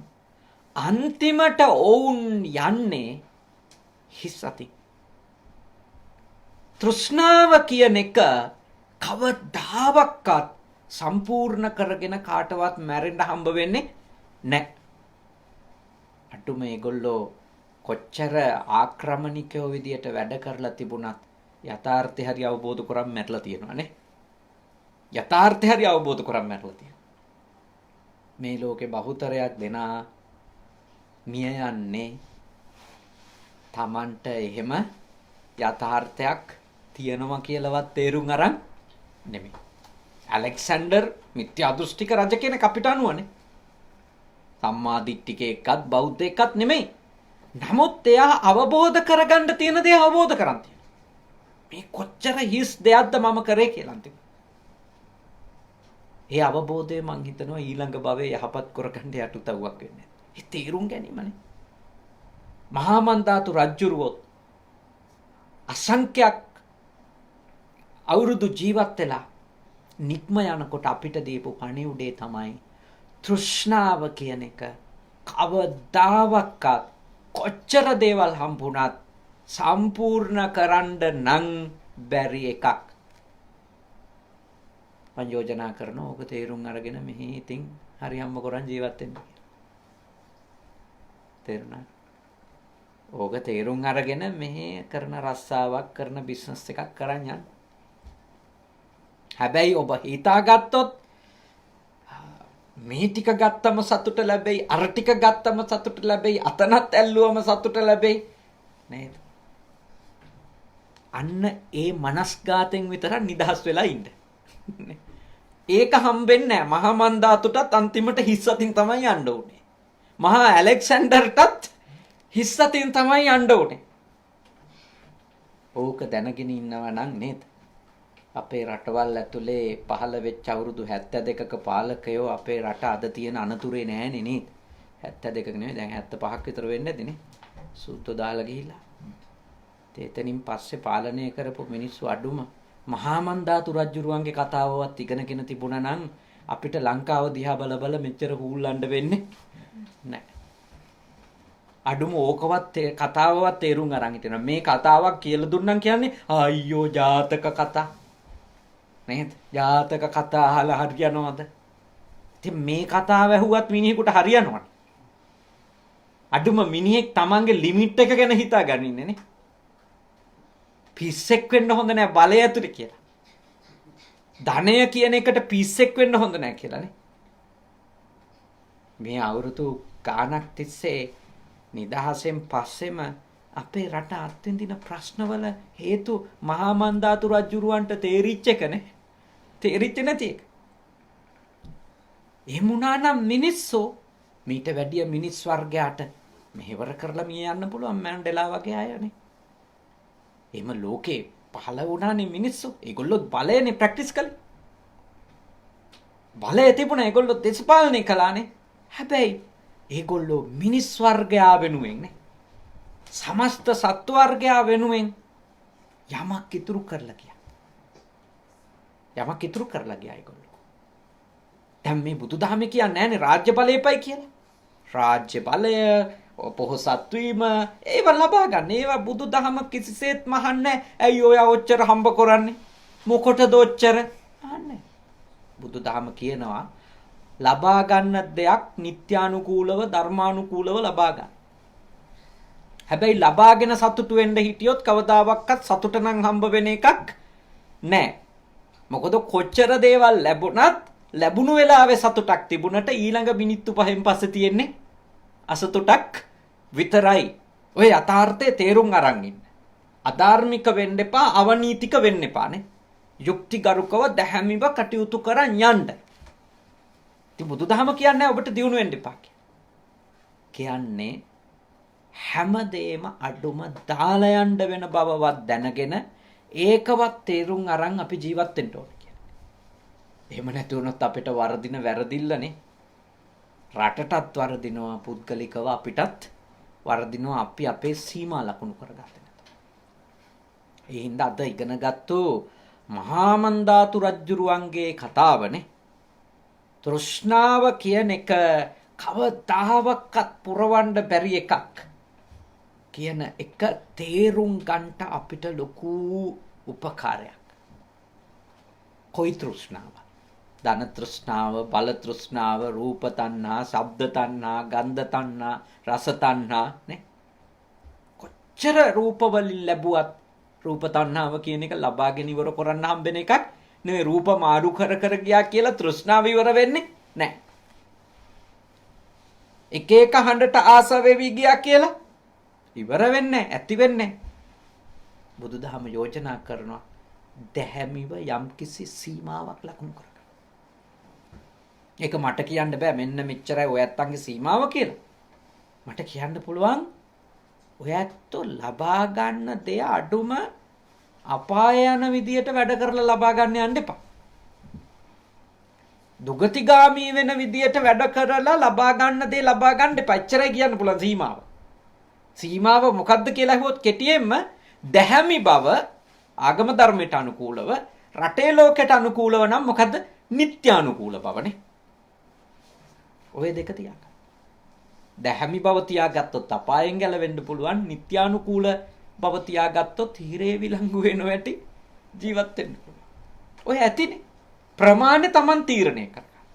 අන්තිමට ඔවුන් යන්නේ හිස් අතින්. තෘෂ්ණාව කියන එක කවදාවත් සම්පූර්ණ කරගෙන කාටවත් මැරෙන්න හම්බ වෙන්නේ නැහැ. අටු මේගොල්ලෝ කොච්චර ආක්‍රමණිකයෝ විදියට වැඩ කරලා තිබුණත් යථාර්ථය හරි අවබෝධ කරගන්න මැරලා තියෙනවා නේ. යථාර්ථය හරි අවබෝධ කරගන්න මැරලා තියෙනවා. මේ ලෝකේ බහුතරයක් දෙනා මිය යන්නේ Tamanට එහෙම යථාර්ථයක් තියනවා කියලාවත් තේරුම් අරන් නෙමෙයි. ඇලෙක්සැන්ඩර් මිත්‍යා දෘෂ්ටික රජ කෙනෙක් අපිට අනුවනේ. සම්මා දිට්ඨික එකත් බෞද්ධ එකත් නෙමෙයි. නමුත් එයා අවබෝධ කරගන්න තියෙන දේ අවබෝධ කරන් තියෙනවා. මේ කොච්චර හිස් දෙයක්ද මම කරේ කියලා අන්තිම. ඒ අවබෝධය මං හිතනවා ඊළඟ භවයේ යහපත් කරගන්න යටුතව්වක් වෙන්නේ. ඒ තේරුම් ගැනීමනේ. මහා මන්දාතු රජුරුවොත් අසංඛ්‍යක් අවුරුදු ජීවත් වෙලා නික්ම යනකොට අපිට දීපු පණිවුඩේ තමයි තෘෂ්ණාව කියන එක. කවදාවත් කොච්චර දේවල් හම්බුණත් සම්පූර්ණ කරන්න නම් බැරි එකක්. මම යෝජනා කරනවා ඔක තේරුම් අරගෙන මෙහි ඉතින් හරි හම්බ කරන් ජීවත් වෙන්න කියලා. තේරුණා? ඕක තේරුම් අරගෙන මෙහි කරන රස්සාවක් කරන බිස්නස් එකක් කරන් යන්න. හැබැයි ඔබ හිතාගත්තොත් මේ ටික ගත්තම සතුට ලැබෙයි, අර ටික ගත්තම සතුට ලැබෙයි, අතනත් ඇල්ලුවම සතුට ලැබෙයි නේද? අන්න ඒ මනස්ගතෙන් විතරක් නිදහස් වෙලා ඉන්න. ඒක හම්බෙන්නේ නැහැ. මහා මන්දාතුටත් අන්තිමට හිස් අතින් තමයි යන්න ඕනේ. මහා ඇලෙක්සැන්ඩර්ටත් හිස් අතින් තමයි යන්න ඕනේ. ඕක දැනගෙන ඉන්නවා නම් නේද? අපේ රටවල් ඇතුලේ පහළ වෙච්ච අවුරුදු 72ක පාලකයෝ අපේ රට අද තියෙන අනතුරේ නෑනේ නේද? 72ක නෙවෙයි දැන් 75ක් විතර වෙන්නේ නැති නේ. සූත්‍ර දාලා ගිහිල්ලා. එතනින් පස්සේ පාලනය කරපු මිනිස්සු අඩුම මහා මන්දාතු රජුරුවන්ගේ කතාවවත් ඉගෙනගෙන තිබුණා නම් අපිට ලංකාව දිහා බල මෙච්චර හූල්ලන්න වෙන්නේ නැහැ. අඩුම ඕකවත් කතාවවත් තේරුම් අරන් හිටිනවා. මේ කතාවක් කියලා දුන්නම් කියන්නේ අයියෝ ජාතක කතා. නේද? ජාතක කතා අහලා හරියනවද? ඉතින් මේ කතාව ඇහුවත් මිනිහෙකුට හරියනවද? අඩුම මිනිහෙක් තමන්ගේ ලිමිට් එක ගැන හිතාගන්නේ නේ. පිස්සෙක් වෙන්න හොඳ නැහැ බලය ඇතුලේ කියලා. ධනය කියන එකට පිස්සෙක් වෙන්න හොඳ නැහැ කියලා නේ. මේ අවුරුදු ගානක් තිස්සේ නිදහසෙන් පස්සෙම අපේ රට අත්විඳින ප්‍රශ්නවල හේතු මහා මන්දාතු රජුරවන්ට තේරිච්ච එකනේ. තේරිච්ච නැති එක. එහෙම වුණා නම් මිනිස්සු මීට වැඩිය මිනිස් වර්ගයාට මෙහෙවර කරලා මිය යන්න පුළුවන් මැන්ඩෙලා වගේ අයනේ. එහෙම ලෝකේ පහළ වුණානේ මිනිස්සු. ඒගොල්ලෝ බලයනේ ප්‍රැක්ටිස් කළේ. බලය තිබුණා ඒගොල්ලෝ දේශපාලනය කළානේ. හැබැයි ඒගොල්ලෝ මිනිස් වර්ගයා වෙනුවෙන් නේ. සමස්ත සත්ව වර්ගයා වෙනුවෙන් යමක් ඉතුරු කරලා ගියා. යමක් ඉතුරු කරලා ගියා ඒගොල්ලෝ. දැන් මේ බුදුදහම කියන්නේ නැහැනේ රාජ්‍ය බලයපයි කියලා. රාජ්‍ය බලය, පොහොසත් වීම ඒව ලබා ගන්න. ඒවා බුදුදහම කිසිසේත් මහන්නේ. ඇයි ඔයා ඔච්චර හම්බ කරන්නේ? මොකටද ඔච්චර? අහන්නේ. බුදුදහම කියනවා ලබා ගන්න දෙයක් නිත්‍යානුකූලව ධර්මානුකූලව ලබා ගන්න. හැබැයි ලබාගෙන සතුටු වෙන්න හිටියොත් කවදාවත් සතුට නම් හම්බ වෙන එකක් නැහැ. මොකද කොච්චර දේවල් ලැබුණත් ලැබුණු වෙලාවේ සතුටක් තිබුණට ඊළඟ මිනිත්තු 5න් පස්සේ තියෙන්නේ අසතුටක් විතරයි. ඔය යථාර්ථයේ තේරුම් අරන් ඉන්න. අධාර්මික වෙන්න එපා, අවනීතික වෙන්න එපානේ. යුක්තිගරුකව දැහැමිව කටයුතු කරන් යන්න. ඉතින් බුදුදහම කියන්නේ ඔබට දියුණු වෙන්න එපා කියන්නේ හැමදේම අඩුම දාලා යන්න වෙන බවවත් දැනගෙන ඒකවත් තේරුම් අරන් අපි ජීවත් වෙන්න ඕනේ කියන්නේ. එහෙම නැති වුණොත් අපිට වරදින වැරදිල්ලනේ. රටටත් වරදිනවා, පුද්ගලිකව අපිටත් වරදිනවා. අපි අපේ සීමා ලකුණු කරගත්තේ නැත. ඒ හින්දා අද ඉගෙනගත්තු මහා මන්දාතු රජුරුවන්ගේ කතාවනේ. තෘෂ්ණාව කියන එක කවදාවත් පුරවන්න බැරි එකක් කියන එක තේරුම් ගන්නට අපිට ලොකු උපකාරයක්. කොයි තෘෂ්ණාව? ධන තෘෂ්ණාව, බල තෘෂ්ණාව, රූප තණ්හා, ශබ්ද තණ්හා, ගන්ධ තණ්හා, රස තණ්හා නේ. කොච්චර රූප වලින් ලැබුවත් රූප තණ්හාව කියන එක ලබාගෙන ඉවර කරන්න හම්බෙන එකක් නෙවෙයි. රූප මාරු කර කර ගියා කියලා තෘෂ්ණාව ඉවර වෙන්නේ නැහැ. එක එක හඬට ආස වෙවි ගියා කියලා ඉවර වෙන්නේ ඇති වෙන්නේ. බුදුදහම යෝජනා කරනවා දැහැමිව යම්කිසි සීමාවක් ලකුණු කරගන්න. ඒක මට කියන්න බෑ මෙන්න මෙච්චරයි ඔය ඇත්තන්ගේ සීමාව කියලා. මට කියන්න පුළුවන් ඔය ඇත්තෝ ලබා ගන්න දේ අඩුම අපාය යන විදියට වැඩ කරලා ලබා ගන්න යන්න එපා. දුගතිගාමී වෙන විදියට වැඩ කරලා ලබා ගන්න දේ ලබා ගන්න එපා. එච්චරයි කියන්න පුළුවන් සීමාව. සීමාව මොකද්ද කියලා අහුවොත් කෙටියෙන්ම දැහැමි බව ආගම ධර්මයට අනුකූලව, රටේ ලෝකයට අනුකූලව නම් මොකද්ද? නිත්‍යානුකූල බවනේ. ඔය දෙක තියාගන්න. දැහැමි බව තියාගත්තොත් අපායෙන් ගැලවෙන්න පුළුවන්. නිත්‍යානුකූල බව තියාගත්තොත් හිරේ විලංගු වෙන වැටි ජීවත් වෙන්න පුළුවන්. ඔය ඇතිනේ. ප්‍රමාණය Taman තීරණය කරගන්න.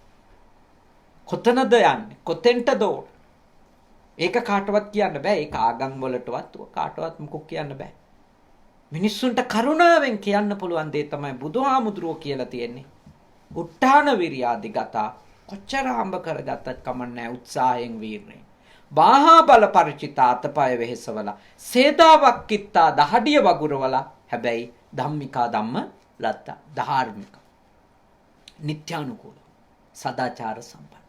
කොතනද යන්නේ? කොතෙන්ටද ඕන? ඒක කාටවත් කියන්න බෑ. ඒක ආගම් වලටවත් කාටවත් මොකක් කියන්න බෑ. මිනිස්සුන්ට කරුණාවෙන් කියන්න පුළුවන් දේ තමයි බුදුහාමුදුරුවෝ කියලා තියෙන්නේ. උත්තාන විරියාදි ගතා කොච්චර හම්බ කරගත්තත් කමන්නේ උත්සාහයෙන් වීරයෙන්. බාහා බල පරිචිතා අතපය වෙහෙසවල සේදාවක් කිත්තා දහඩිය වගුරවල හැබැයි ධම්මිකා ධම්ම ලත්තා ධාර්මික නිත්‍යානුකූල සදාචාර සම්පන්න.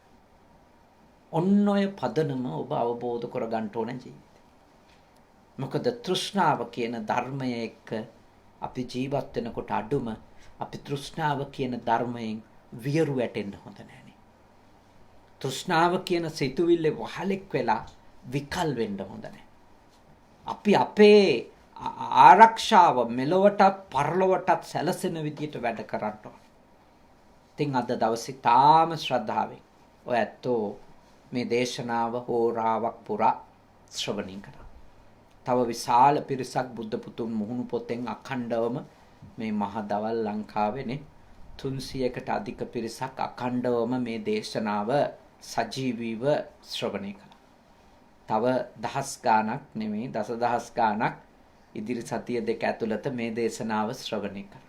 ඔන්න ඔය පදනම ඔබ අවබෝධ කරගන්න ඕන ජීවිතේ. මොකද තෘෂ්ණාව කියන ධර්මය එක්ක අපි ජීවත් වෙනකොට අඩුම අපි තෘෂ්ණාව කියන ධර්මයෙන් වියරු වැටෙන්න හොඳ නැහැ. තෘෂ්ණාව කියන සිතුවිල්ලේ වහලෙක් වෙලා විකල් වෙන්න හොඳ නැහැ. අපි අපේ ආරක්ෂාව මෙලොවටත් පරලොවටත් සැලසෙන විදියට වැඩ කරන්න ඕන. ඉතින් අද දවසේ තාම ශ්‍රද්ධාවෙන් ඔය ඇත්තෝ මේ දේශනාව හෝරාවක් පුරා ශ්‍රවණය කරා. තව විශාල පිරිසක් බුද්ධ පුතුන් මුහුණු පොතෙන් අඛණ්ඩවම මේ මහ දවල් ලංකාවේනේ 300කට අධික පිරිසක් අඛණ්ඩවම මේ දේශනාව සජීවීව ශ්‍රවණය කළා. තව දහස් ගාණක් නෙමෙයි දසදහස් ගාණක් ඉදිරි සතිය දෙක ඇතුළත මේ දේශනාව ශ්‍රවණය කරා.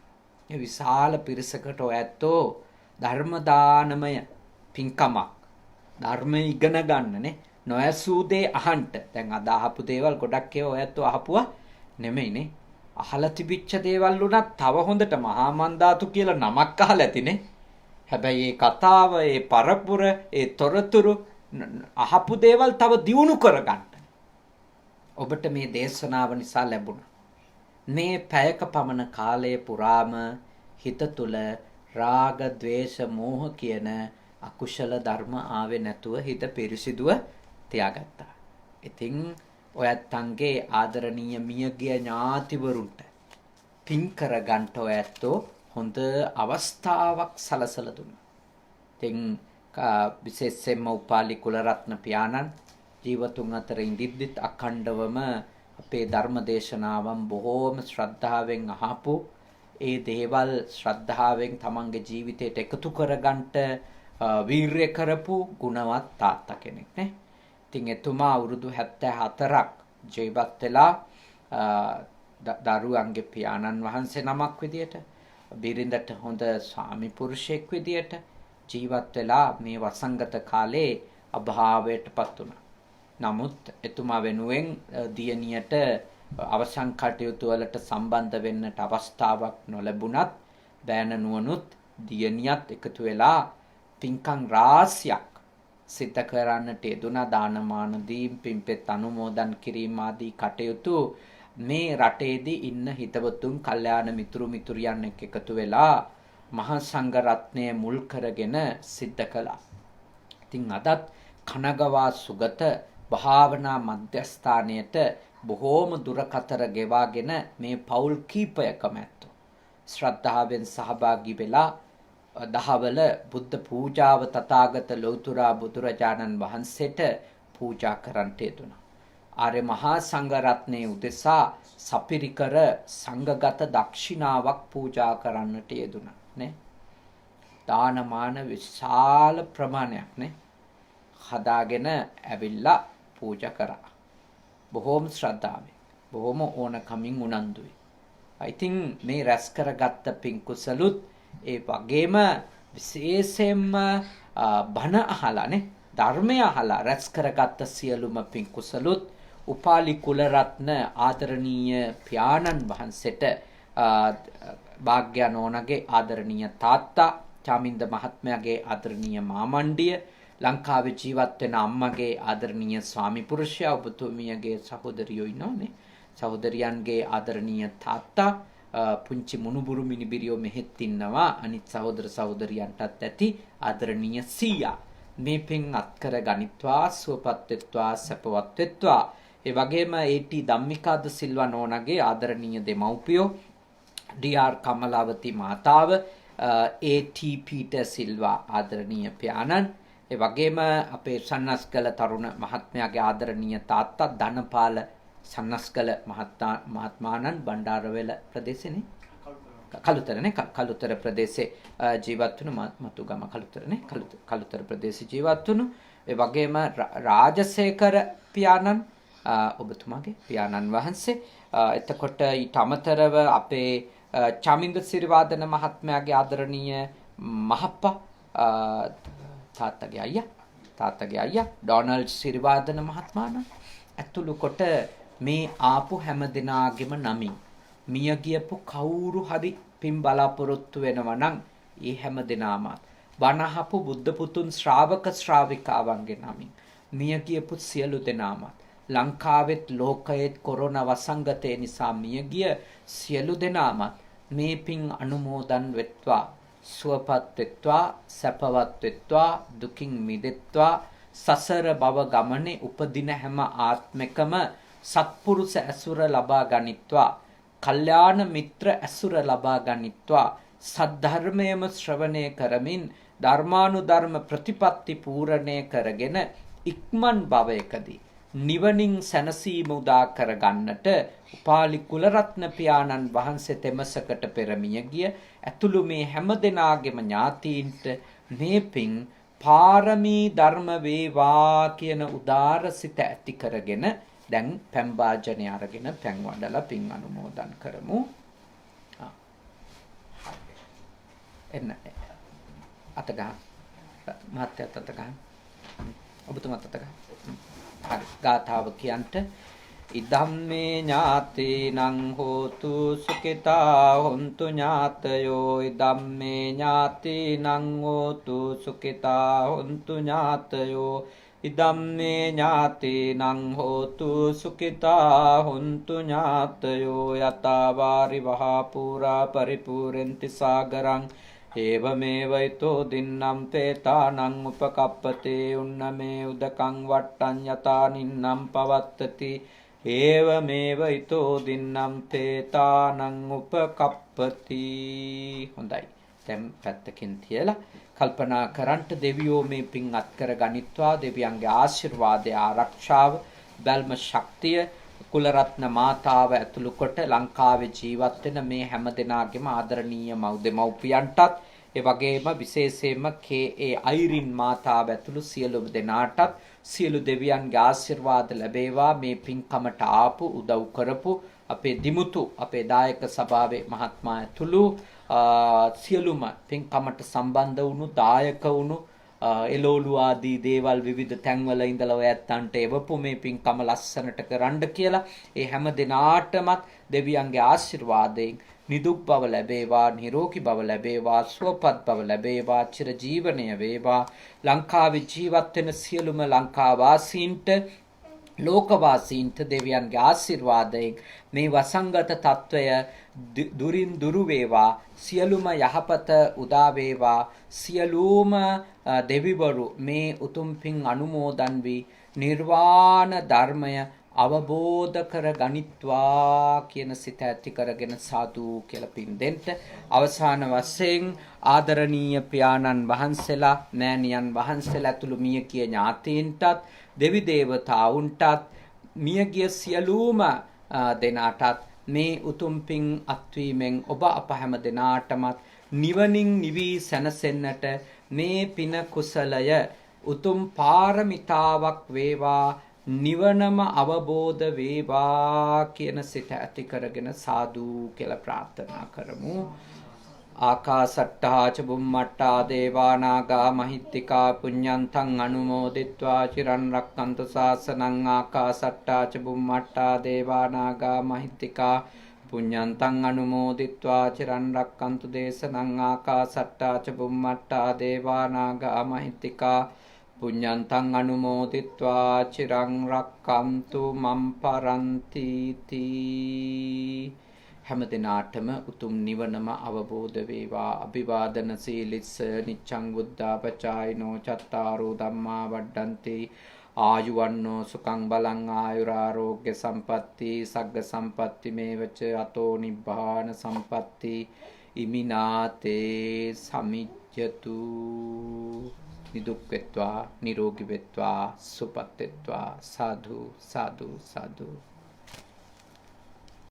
මේ විශාල පිරිසකට ඔයැත්තෝ ධර්ම දානමය පින්කමක් ධර්මය ඉගෙන ගන්නනේ නොයසූ දේ අහන්න. දැන් අද අහපු දේවල් ගොඩක් ඒවා ඔයැත්තෝ අහපුවා නෙමෙයිනේ. අහලා තිබිච්ච දේවල් උනත් තව හොඳට මහා මන්දාතු කියලා නමක් අහලා ඇතිනේ. හැබැයි ඒ කතාව, ඒ පරපුර, ඒ තොරතුරු අහපු දේවල් තව දියුණු කරගන්න ඔබට මේ දේශනාව නිසා ලැබුණා. මේ පැයක පමණ කාලය පුරාම හිත තුල රාග, ద్వේෂ, මෝහ කියන අකුශල ධර්ම ආවේ නැතුව හිත පිරිසිදුව තියාගත්තා. ඉතින් ඔයත්න්ගේ ආදරණීය මියගිය ඥාතිවරුන්ට පින් කරගන්න ඔයත්ෝ හොඳ අවස්ථාවක් සලසලා දුන්නා. ඉතින් විශේෂයෙන්ම උපාලි කුලරත්න පියාණන් ජීවතුන් අතර ඉඳිද්දිත් අඛණ්ඩවම අපේ ධර්ම දේශනාවන් බොහෝම ශ්‍රද්ධාවෙන් අහපු ඒ දේවල් ශ්‍රද්ධාවෙන් තමන්ගේ ජීවිතයට එකතු කරගන්නට වීර්ය කරපු ගුණවත් තාත්තා කෙනෙක් නේ. ඉතින් එතුමා අවුරුදු 74ක් ජීවත් වෙලා දරුවන්ගේ පියාණන් වහන්සේ නමක් විදියට බිරිඳට හොඳ ස්වාමි පුරුෂයෙක් විදියට ජීවත් වෙලා මේ වසංගත කාලේ අභාවයටපත් වුණා. නමුත් එතුමා වෙනුවෙන් දියණියට අවසන් කටයුතු වලට සම්බන්ධ වෙන්නට අවස්ථාවක් නොලැබුණත් බෑණනුවනුත් දියණියත් එකතු වෙලා පින්කම් රාශියක් සිත කරන්නට යෙදුණා. දානමාන දීම් පින්පෙත් අනුමෝදන් කිරීම ආදී කටයුතු මේ රටේදී ඉන්න හිතවතුන් කල්යාණ මිතුරු මිතුරියන් එක්ක එකතු වෙලා මහා සංඝ රත්නය මුල් කරගෙන සිද්ධ කළා. ඉතින් අදත් කනගවා සුගත භාවනා මධ්‍යස්ථානයට බොහෝම දුරකතර ගෙවාගෙන මේ පෞල් කීපයකම ඇත්තෝ ශ්‍රද්ධාවෙන් සහභාගී වෙලා දහවල බුද්ධ පූජාව තථාගත ලෞතුරා බුදුරජාණන් වහන්සේට පූජා කරන්නට යෙදුණා. ආර්ය මහා සංඝ රත්නයේ උදෙසා සපිරිකර සංඝගත දක්ෂිනාවක් පූජා කරන්නට යෙදුණා නේ. දානමාන විශාල ප්‍රමාණයක් නේ හදාගෙන ඇවිල්ලා පූජා කරා. බොහෝම ශ්‍රද්ධාවෙන් බොහෝම ඕනකමින් උනන්දුයි. ඉතින් මේ රැස් කරගත්ත පින් කුසලුත් ඒ වගේම විශේෂයෙන්ම බණ අහලා නේ ධර්මය අහලා රැස් කරගත්ත සියලුම පින් කුසලුත් උපාලි කුලරත්න ආදරණීය පියාණන් වහන්සේට භාග්‍ය නෝනගේ ආදරණීය තාත්තා චාමින්ද මහත්මයාගේ ආදරණීය මාමණ්ඩිය ලංකාවේ ජීවත් වෙන අම්මගේ ආදරණීය ස්වාමි පුරුෂයා ඔබතුමියගේ සහෝදරියෝ ඉන්නෝනේ සහෝදරියන්ගේ ආදරණීය තාත්තා පුංචි මුණුබුරු මිනිබිරියෝ මෙහෙත් ඉන්නවා අනිත් සහෝදර සහෝදරියන්ටත් ඇති ආදරණීය සීයා මේ පින් අත්කර ගනිත්වා සුවපත් වෙත්වා සැපවත් වෙත්වා. ඒ වගේම ඒටි ධම්මිකාද සිල්වා නෝනගේ ආදරණීය දෙමව්පියෝ ඩී.ආර්. කමලාවති මාතාව ඒ.ටී. පීටර් සිල්වා ආදරණීය පියාණන් ඒ වගේම අපේ සන්නස්ගල තරුණ මහත්මයාගේ ආදරණීය තාත්තා ධනපාල සන්නස්ගල මහත්මාණන් බණ්ඩාරවැල ප්‍රදේශනේ කළුතරනේ කළුතර ප්‍රදේශේ ජීවත් වුණු මතුගම කළුතරනේ කළුතර ප්‍රදේශේ ජීවත් වුණු ඒ වගේම රාජසේකර පියාණන් ඔබතුමාගේ පියාණන් වහන්සේ එතකොට ඊට අමතරව අපේ චමින්ද සිරිවාදන මහත්මයාගේ ආදරණීය මහප්පා තාත්තගේ අයියා ඩොනල්ඩ් සිරිවාදන මහත්මයාණන් ඇතුළු කොට මේ ආපු හැම දිනාගෙම නමින් මිය ගියපු කවුරු හරි පින් බලාපොරොත්තු වෙනවා නම් ඒ හැම දිනාම වනහපු බුද්ධ පුතුන් ශ්‍රාවක ශ්‍රාවිකාවන්ගේ නමින් මිය ගියපු සියලු දෙනාම ලංකාවෙත් ලෝකයේත් කොරෝනා වසංගතය නිසා මිය ගිය සියලු දෙනාම මේ පින් අනුමෝදන් වෙත්වා සුවපත් වෙත්වා සැපවත් වෙත්වා දුකින් මිදෙත්වා සසර භව ගමනේ උපදින හැම ආත්මකම සත්පුරුෂ ඇසුර ලබා ගනිත්වා කල්යාණ මිත්‍ර ඇසුර ලබා ගනිත්වා සද්ධර්මයම ශ්‍රවණය කරමින් ධර්මානුධර්ම ප්‍රතිපත්ති පූර්ණේ කරගෙන ඉක්මන් භවයකදී නිවනින් සැනසීම උදා කර ගන්නට උපාලි කුලරත්න පියාණන් වහන්සේ තෙමසකට පෙරමිය ගිය ඇතුළු මේ හැම දෙනාගේම ඥාතීන්ට මේ පින් පාරමී ධර්ම වේවා කියන උදාර සිත ඇති කරගෙන දැන් පැන් වාජනය අරගෙන පැන් වඩලා පින් අනුමෝදන් කරමු. එන්න අත ගන්න. මහත්යත් අත ගන්න. ඔබතුමත් අත ගන්න. හරි. ගාථාව කියන්ට ඉදම්මේ ඥාතේනං හෝතු සුඛිතා හොන්තු ඥාතයෝ ඉදම්මේ ඥාතේනං හෝතු සුඛිතා හොන්තු ඥාතයෝ ඉදම්මේ ඥාතේනං හෝතු සුඛිතා හුන්තු ඥාතයෝ යතාවාරි වහා පුරා පරිපූර්ණති සාගරං ඒවමේවයිතෝ දින්නම් පේතානං උපකප්පතේ උන්නමේ උදකං වට්ටං යතානින්නම් පවත්තති ඒවමේවයිතෝ දින්නම් පේතානං උපකප්පති. හොඳයි. දැන් පැත්තකින් තියලා කල්පනා කරන්ට දෙවියෝ මේ පින් අත්කර ගනිත්වා දෙවියන්ගේ ආශිර්වාදය ආරක්ෂාව බැල්ම ශක්තිය කුලරත්න මාතාව ඇතුළු කොට ලංකාවේ ජීවත් වෙන මේ හැම දෙනාගේම ආදරණීය මව්දෙමව්පියන්ටත් ඒ වගේම විශේෂයෙන්ම කේ අයිරින් මාතාව ඇතුළු සියලු දෙනාටත් සියලු දෙවියන්ගේ ආශිර්වාද ලැබේවා. මේ පින්කමට ආපු උදව් කරපු අපේ දිමුතු අපේ දායක සභාවේ මහත්මයා ඇතුළු සියලුම පින්කමට සම්බන්ධ වුණු දායක වුණු එළෝලු ආදී දේවල් විවිධ තැන්වල ඉඳලා ඔය ඇත්තන්ට එවපු මේ පින්කම ලස්සනට කරන්න කියලා ඒ හැම දිනාටමත් දෙවියන්ගේ ආශිර්වාදයෙන් නිදුක් බව ලැබේවා, නිරෝගී බව ලැබේවා, සුවපත් බව ලැබේවා, චිර ජීවනය වේවා. ලංකාවේ ජීවත් වෙන සියලුම ලංකා වාසීන්ට ලෝකවාසීන්ට දෙවියන්ගේ ආශිර්වාදයෙන් මේ වසංගත తত্ত্বය දුරින් දුරු වේවා. සියලුම යහපත උදා වේවා. සියලුම දෙවිවරු මේ උතුම් පින් අනුමෝදන් වී නිර්වාණ ධර්මය අවබෝධ කර ගනිත්වා කියන සිත ඇති කරගෙන සාදු කියලා පින් දෙන්න. අවසාන වශයෙන් ආදරණීය පියාණන් වහන්සේලා, මෑණියන් වහන්සේලා ඇතුළු මියගිය ඥාතීන්ටත් දෙවි දේවතාවුන්ටත් මියගිය සියලුම දෙනාටත් මේ උතුම් පින් අත්වීමෙන් ඔබ අප හැම දෙනාටමත් නිවනින් නිවී සැනසෙන්නට මේ පින කුසලය උතුම් පාරමිතාවක් වේවා, නිවනම අවබෝධ වේවා කියන සිත ඇති කරගෙන සාදු කියලා ප්‍රාර්ථනා කරමු. ආකාසට්ටා ච බුම්මට්ටා දේවා නාග මහිත්‍තිකා පුඤ්ඤන්තං අනුමෝදිත්වා චිරන් රක්ඛන්තු ශාසනං. ආකාසට්ටා ච බුම්මට්ටා දේවා නාග මහිත්‍තිකා පුඤ්ඤන්තං අනුමෝදිත්වා චිරන් රක්ඛන්තු දේශනං. ආකාසට්ටා ච බුම්මට්ටා දේවා නාග මහිත්‍තිකා පුඤ්ඤන්තං අනුමෝදිත්වා චිරං රක්ඛන්තු මම් පරන්ති තී. හැම දිනාටම උතුම් නිවනම අවබෝධ වේවා. අභිවාදන සීලිස්ස නිච්ඡං බුද්ධාපචායිනෝ චත්තාරෝ ධම්මා වඩ්ඩන්ති ආයුවන්නෝ සුඛං බලං ආයුරාෝග්‍ය සම්පatti සග්ග සම්පatti මේවච අතෝ නිබ්බාන සම්පatti ඉමිනාතේ සමිජ්ජතු. නිදුක් වෙත්වා, නිරෝගී වෙත්වා, සුවපත් වෙත්වා. සාදු සාදු සාදු.